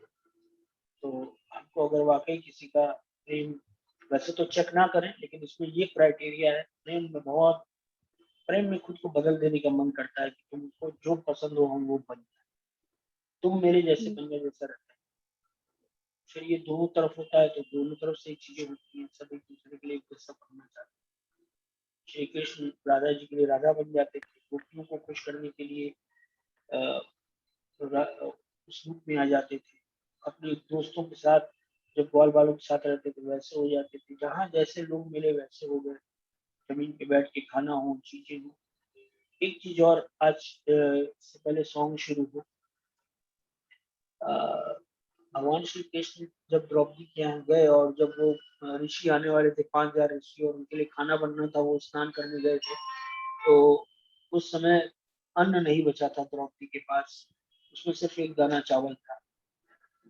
तो हमको अगर वाकई किसी का प्रेम, वैसे तो चेक ना करें, लेकिन इसमें ये क्राइटेरिया है, प्रेम में बहुत, प्रेम में खुद को बदल देने का मन करता है कि तुमको जो पसंद हो हम वो बन जाए, तुम मेरे जैसे बन जाए, जैसा रहता है। फिर ये दोनों तरफ होता है तो दोनों तरफ से चीजें होती हैं, सब एक दूसरे के लिए एक जैसा करना चाहते हैं। श्री कृष्ण राधा जी के लिए राधा बन जाते थे, गोपियों को खुश करने के लिए उस रूप में आ जाते थे। अपने दोस्तों के साथ जब ग्वाल बालों के साथ रहते थे वैसे हो जाते थे, जहाँ जैसे लोग मिले वैसे हो गए, जमीन पे बैठ के खाना हो, चीजें हो। एक चीज और, आज से पहले सॉन्ग शुरू हो, भगवान श्री कृष्ण जब द्रौपदी के यहाँ गए और जब वो ऋषि आने वाले थे, 5000 ऋषि, और उनके लिए खाना बनना था, वो स्नान करने गए थे, तो उस समय अन्न नहीं बचा था द्रौपदी के पास, उसमें सिर्फ एक दाना चावल था।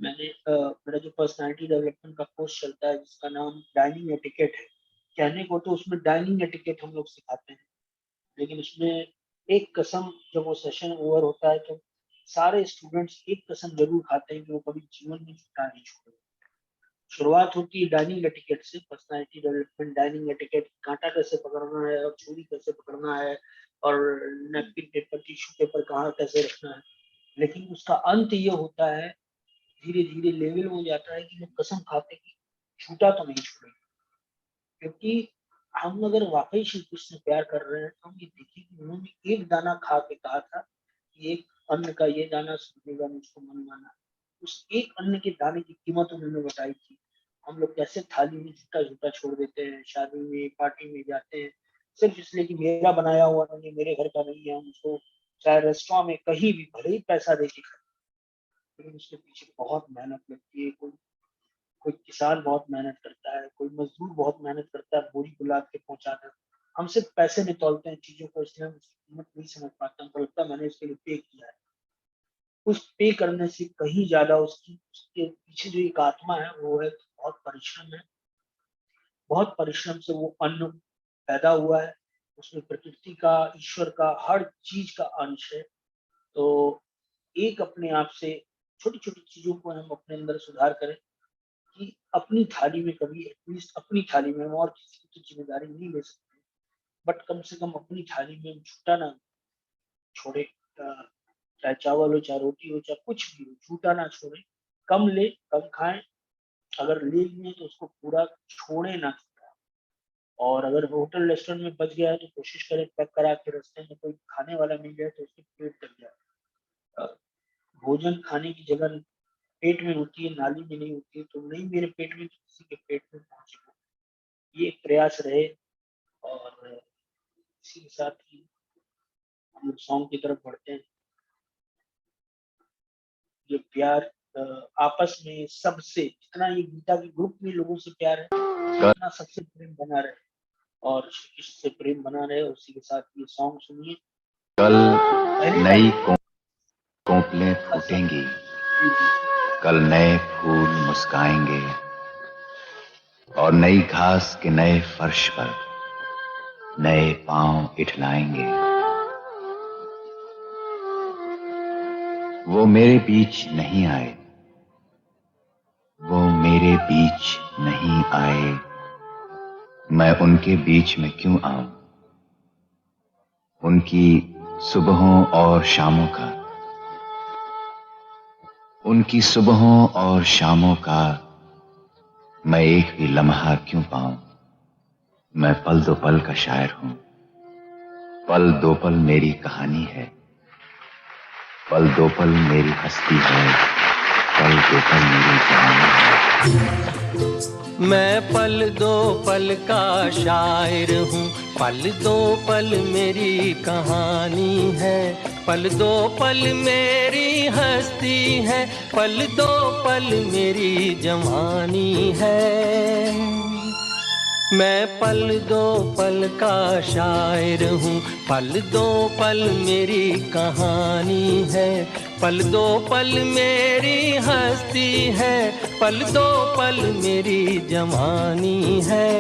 मेरा जो पर्सनालिटी डेवलपमेंट का कोर्स चलता है जिसका नाम डाइनिंग एटिकेट है, कहने को तो उसमें डाइनिंग एटिकेट हम लोग सिखाते हैं, लेकिन उसमें एक कसम, जब वो सेशन ओवर होता है तो सारे स्टूडेंट्स एक कसम जरूर खाते हैं कि वो कभी जीवन में झूठा नहीं छोड़ेंगे। शुरुआत होती है डाइनिंग एटिकेट से, पर्सनालिटी डेवलपमेंट डाइनिंग एटिकेट, कांटा कैसे पकड़ना है और छुरी कैसे पकड़ना है और नैपकिन पेपर, टिश्यू पेपर कहाँ कैसे रखना है। लेकिन उसका अंत ये होता है, धीरे धीरे लेवल हो जाता है कि वो कसम खाते कि झूठा तो नहीं छोड़ेंगे। क्योंकि हम अगर वाकई श्री कृष्ण से प्यार कर रहे हैं तो हम ये देखिए कि उन्होंने एक दाना खा के कहा था कि एक अन्न का ये दाना सुनेगा मुझको मन माना। उस एक अन्न के दाने की कीमत उन्होंने बताई थी। हम लोग कैसे थाली में झूठा झूठा छोड़ देते हैं, शादी में पार्टी में जाते हैं सिर्फ इसलिए कि मेरा बनाया हुआ नहीं, मेरे घर का नहीं है, हम उसको चाहे रेस्टोरेंट में कहीं भी भले ही पैसा दे के खाते, लेकिन उसके पीछे बहुत मेहनत लगती है। कोई किसान बहुत मेहनत करता है, कोई मजदूर बहुत मेहनत करता है बोरी गुलाब के पहुंचाकर। हम सिर्फ पैसे में तौलते हैं चीजों को, इसलिए हम उसकी कीमत नहीं समझ पाते। हमको लगता है मैंने इसके लिए पे किया है। उस पे करने से कहीं ज्यादा उसके पीछे जो एक आत्मा है वो है बहुत परिश्रम है। बहुत परिश्रम से वो अन्न पैदा हुआ है, उसमें प्रकृति का, ईश्वर का, हर चीज का अंश है। तो एक अपने आप से छोटी छोटी चीजों को हम अपने अंदर सुधार करें कि अपनी थाली में कभी, एटलीस्ट अपनी थाली में, हम और किसी की तो जिम्मेदारी नहीं ले सकते, बट कम से कम अपनी थाली में झूठा ना छोड़े। चाहे चावल हो, चाहे रोटी हो, चाहे कुछ भी हो, झूठा ना छोड़े। कम ले, कम खाएं, अगर ले लिए तो उसको पूरा छोड़े ना छूटा। और अगर होटल रेस्टोरेंट में बच गया है तो कोशिश करें पैक करा के, रास्ते में कोई खाने वाला मिल जाए तो उसके पेट तक जाए। भोजन खाने की जगह पेट में होती है, नाली में नहीं होती है, तो नहीं मेरे पेट में तो किसी के पेट में पहुंचेगा। ये एक प्रयास रहे। और इसी के साथ ही हम लोग सॉन्ग की तरफ बढ़ते हैं। ये प्यार आपस में सबसे, जितना ये गीता के ग्रुप में लोगों से प्यार है, उतना सबसे प्रेम बना रहे और श्री कृष्ण से प्रेम बना रहे। उसी के साथ ये सॉन्ग सुनिए। कल नई कोपलें फूटेंगी, कल नए फूल मुस्काएंगे और नई घास के नए फर्श पर नए पांव इठलाएंगे। वो मेरे बीच नहीं आए, वो मेरे बीच नहीं आए, मैं उनके बीच में क्यों आऊं। उनकी सुबहों और शामों का, उनकी सुबहों और शामों का मैं एक भी लम्हा क्यों पाऊं। मैं पल दो पल का शायर हूं, पल दो पल मेरी कहानी है, पल दो पल मेरी हस्ती है, पल दो पल मेरी जवानी है। मैं पल दो पल का शायर हूँ, पल दो पल मेरी कहानी है, पल दो पल मेरी हस्ती है, पल दो पल मेरी जवानी है। मैं पल दो पल का शायर हूँ, पल दो पल मेरी कहानी है, पल दो पल मेरी हस्ती है, पल दो पल मेरी जवानी है।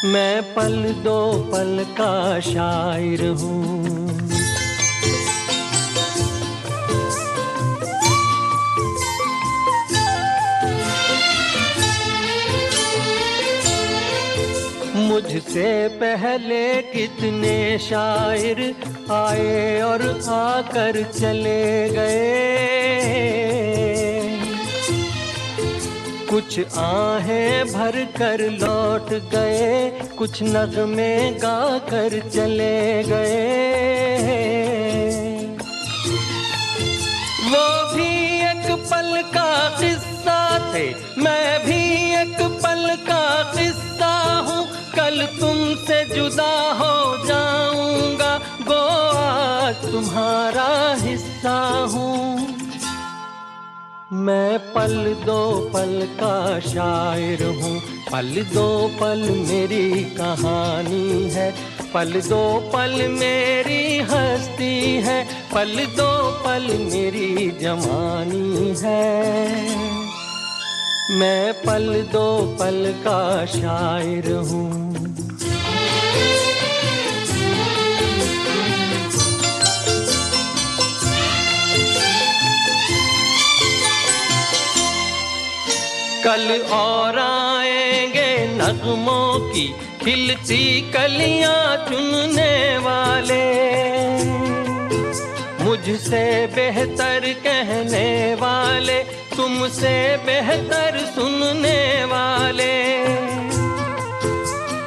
मैं पल दो पल का शायर हूँ। मुझसे पहले कितने शायर आए और आकर चले गए, कुछ आहें भर कर लौट गए, कुछ नगमे गा कर चले गए। वो भी एक पल का किस्सा थे, मैं भी एक पल का किस्सा हूँ। कल तुमसे जुदा हो जाऊंगा, गो आज तुम्हारा हिस्सा हूँ। मैं पल दो पल का शायर हूँ, पल दो पल मेरी कहानी है। पल दो पल मेरी हस्ती है, पल दो पल मेरी जवानी है। मैं पल दो पल का शायर हूँ। कल और आएंगे नगमों की खिलती कलियां चुनने वाले, मुझसे बेहतर कहने वाले, तुमसे बेहतर सुनने वाले।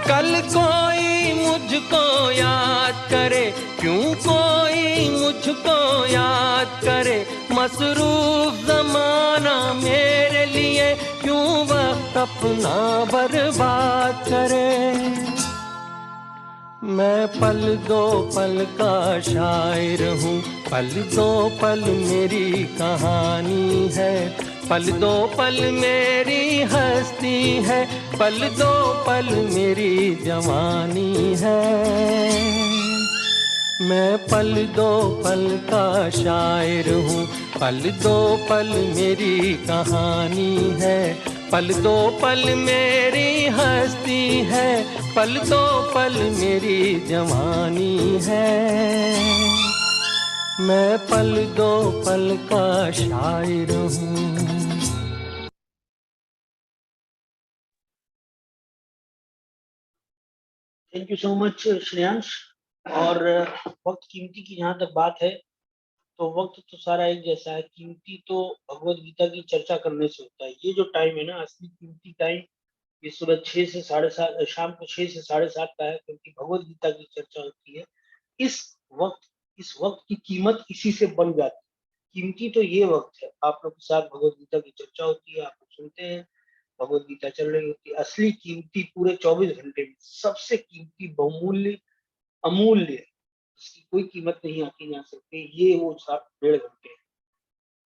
कल कोई मुझको याद करे, क्यों कोई मुझको याद करे। मसरूफ जमाना मेरे लिए क्यों वक्त अपना बर्बाद करे। मैं पल दो पल का शायर हूँ, पल दो पल मेरी कहानी है। पल दो पल मेरी हस्ती है, पल दो पल मेरी जवानी है। मैं पल दो पल का शायर हूँ, पल दो पल मेरी कहानी है। पल दो पल मेरी हस्ती है, पल दो पल मेरी जवानी है। मैं पल दो पल का शायर हूँ। Thank you so much Shreyansh. और वक्त कीमती की जहाँ तक बात है, तो वक्त तो सारा एक जैसा है। कीमती तो भगवत गीता की चर्चा करने से होता है। ये जो टाइम है ना, असली कीमती टाइम ये सुबह 6 से 7:30, शाम को 6 से 7:30 का है, क्योंकि भगवत गीता की चर्चा होती है। इस वक्त की कीमत इसी से बन जाती है। कीमती तो ये वक्त है, आप लोग के साथ भगवत गीता की चर्चा होती है, आप लोग सुनते हैं, भगवत गीता चल रही होती है। असली कीमती पूरे 24 घंटे में सबसे कीमती, बहुमूल्य, अमूल्य, इसकी कोई कीमत नहीं आती जा सकती, ये वो 1.5 घंटे है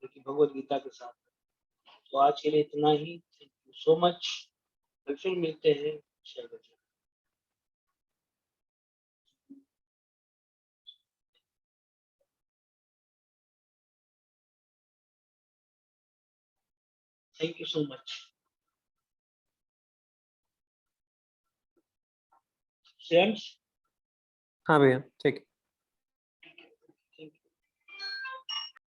जो कि भगवत गीता के साथ है। तो आज के लिए इतना ही। Thank you so much. फिर मिलते हैं। Thank you so much. Shreyansh. हाँ भैया, ठीक है।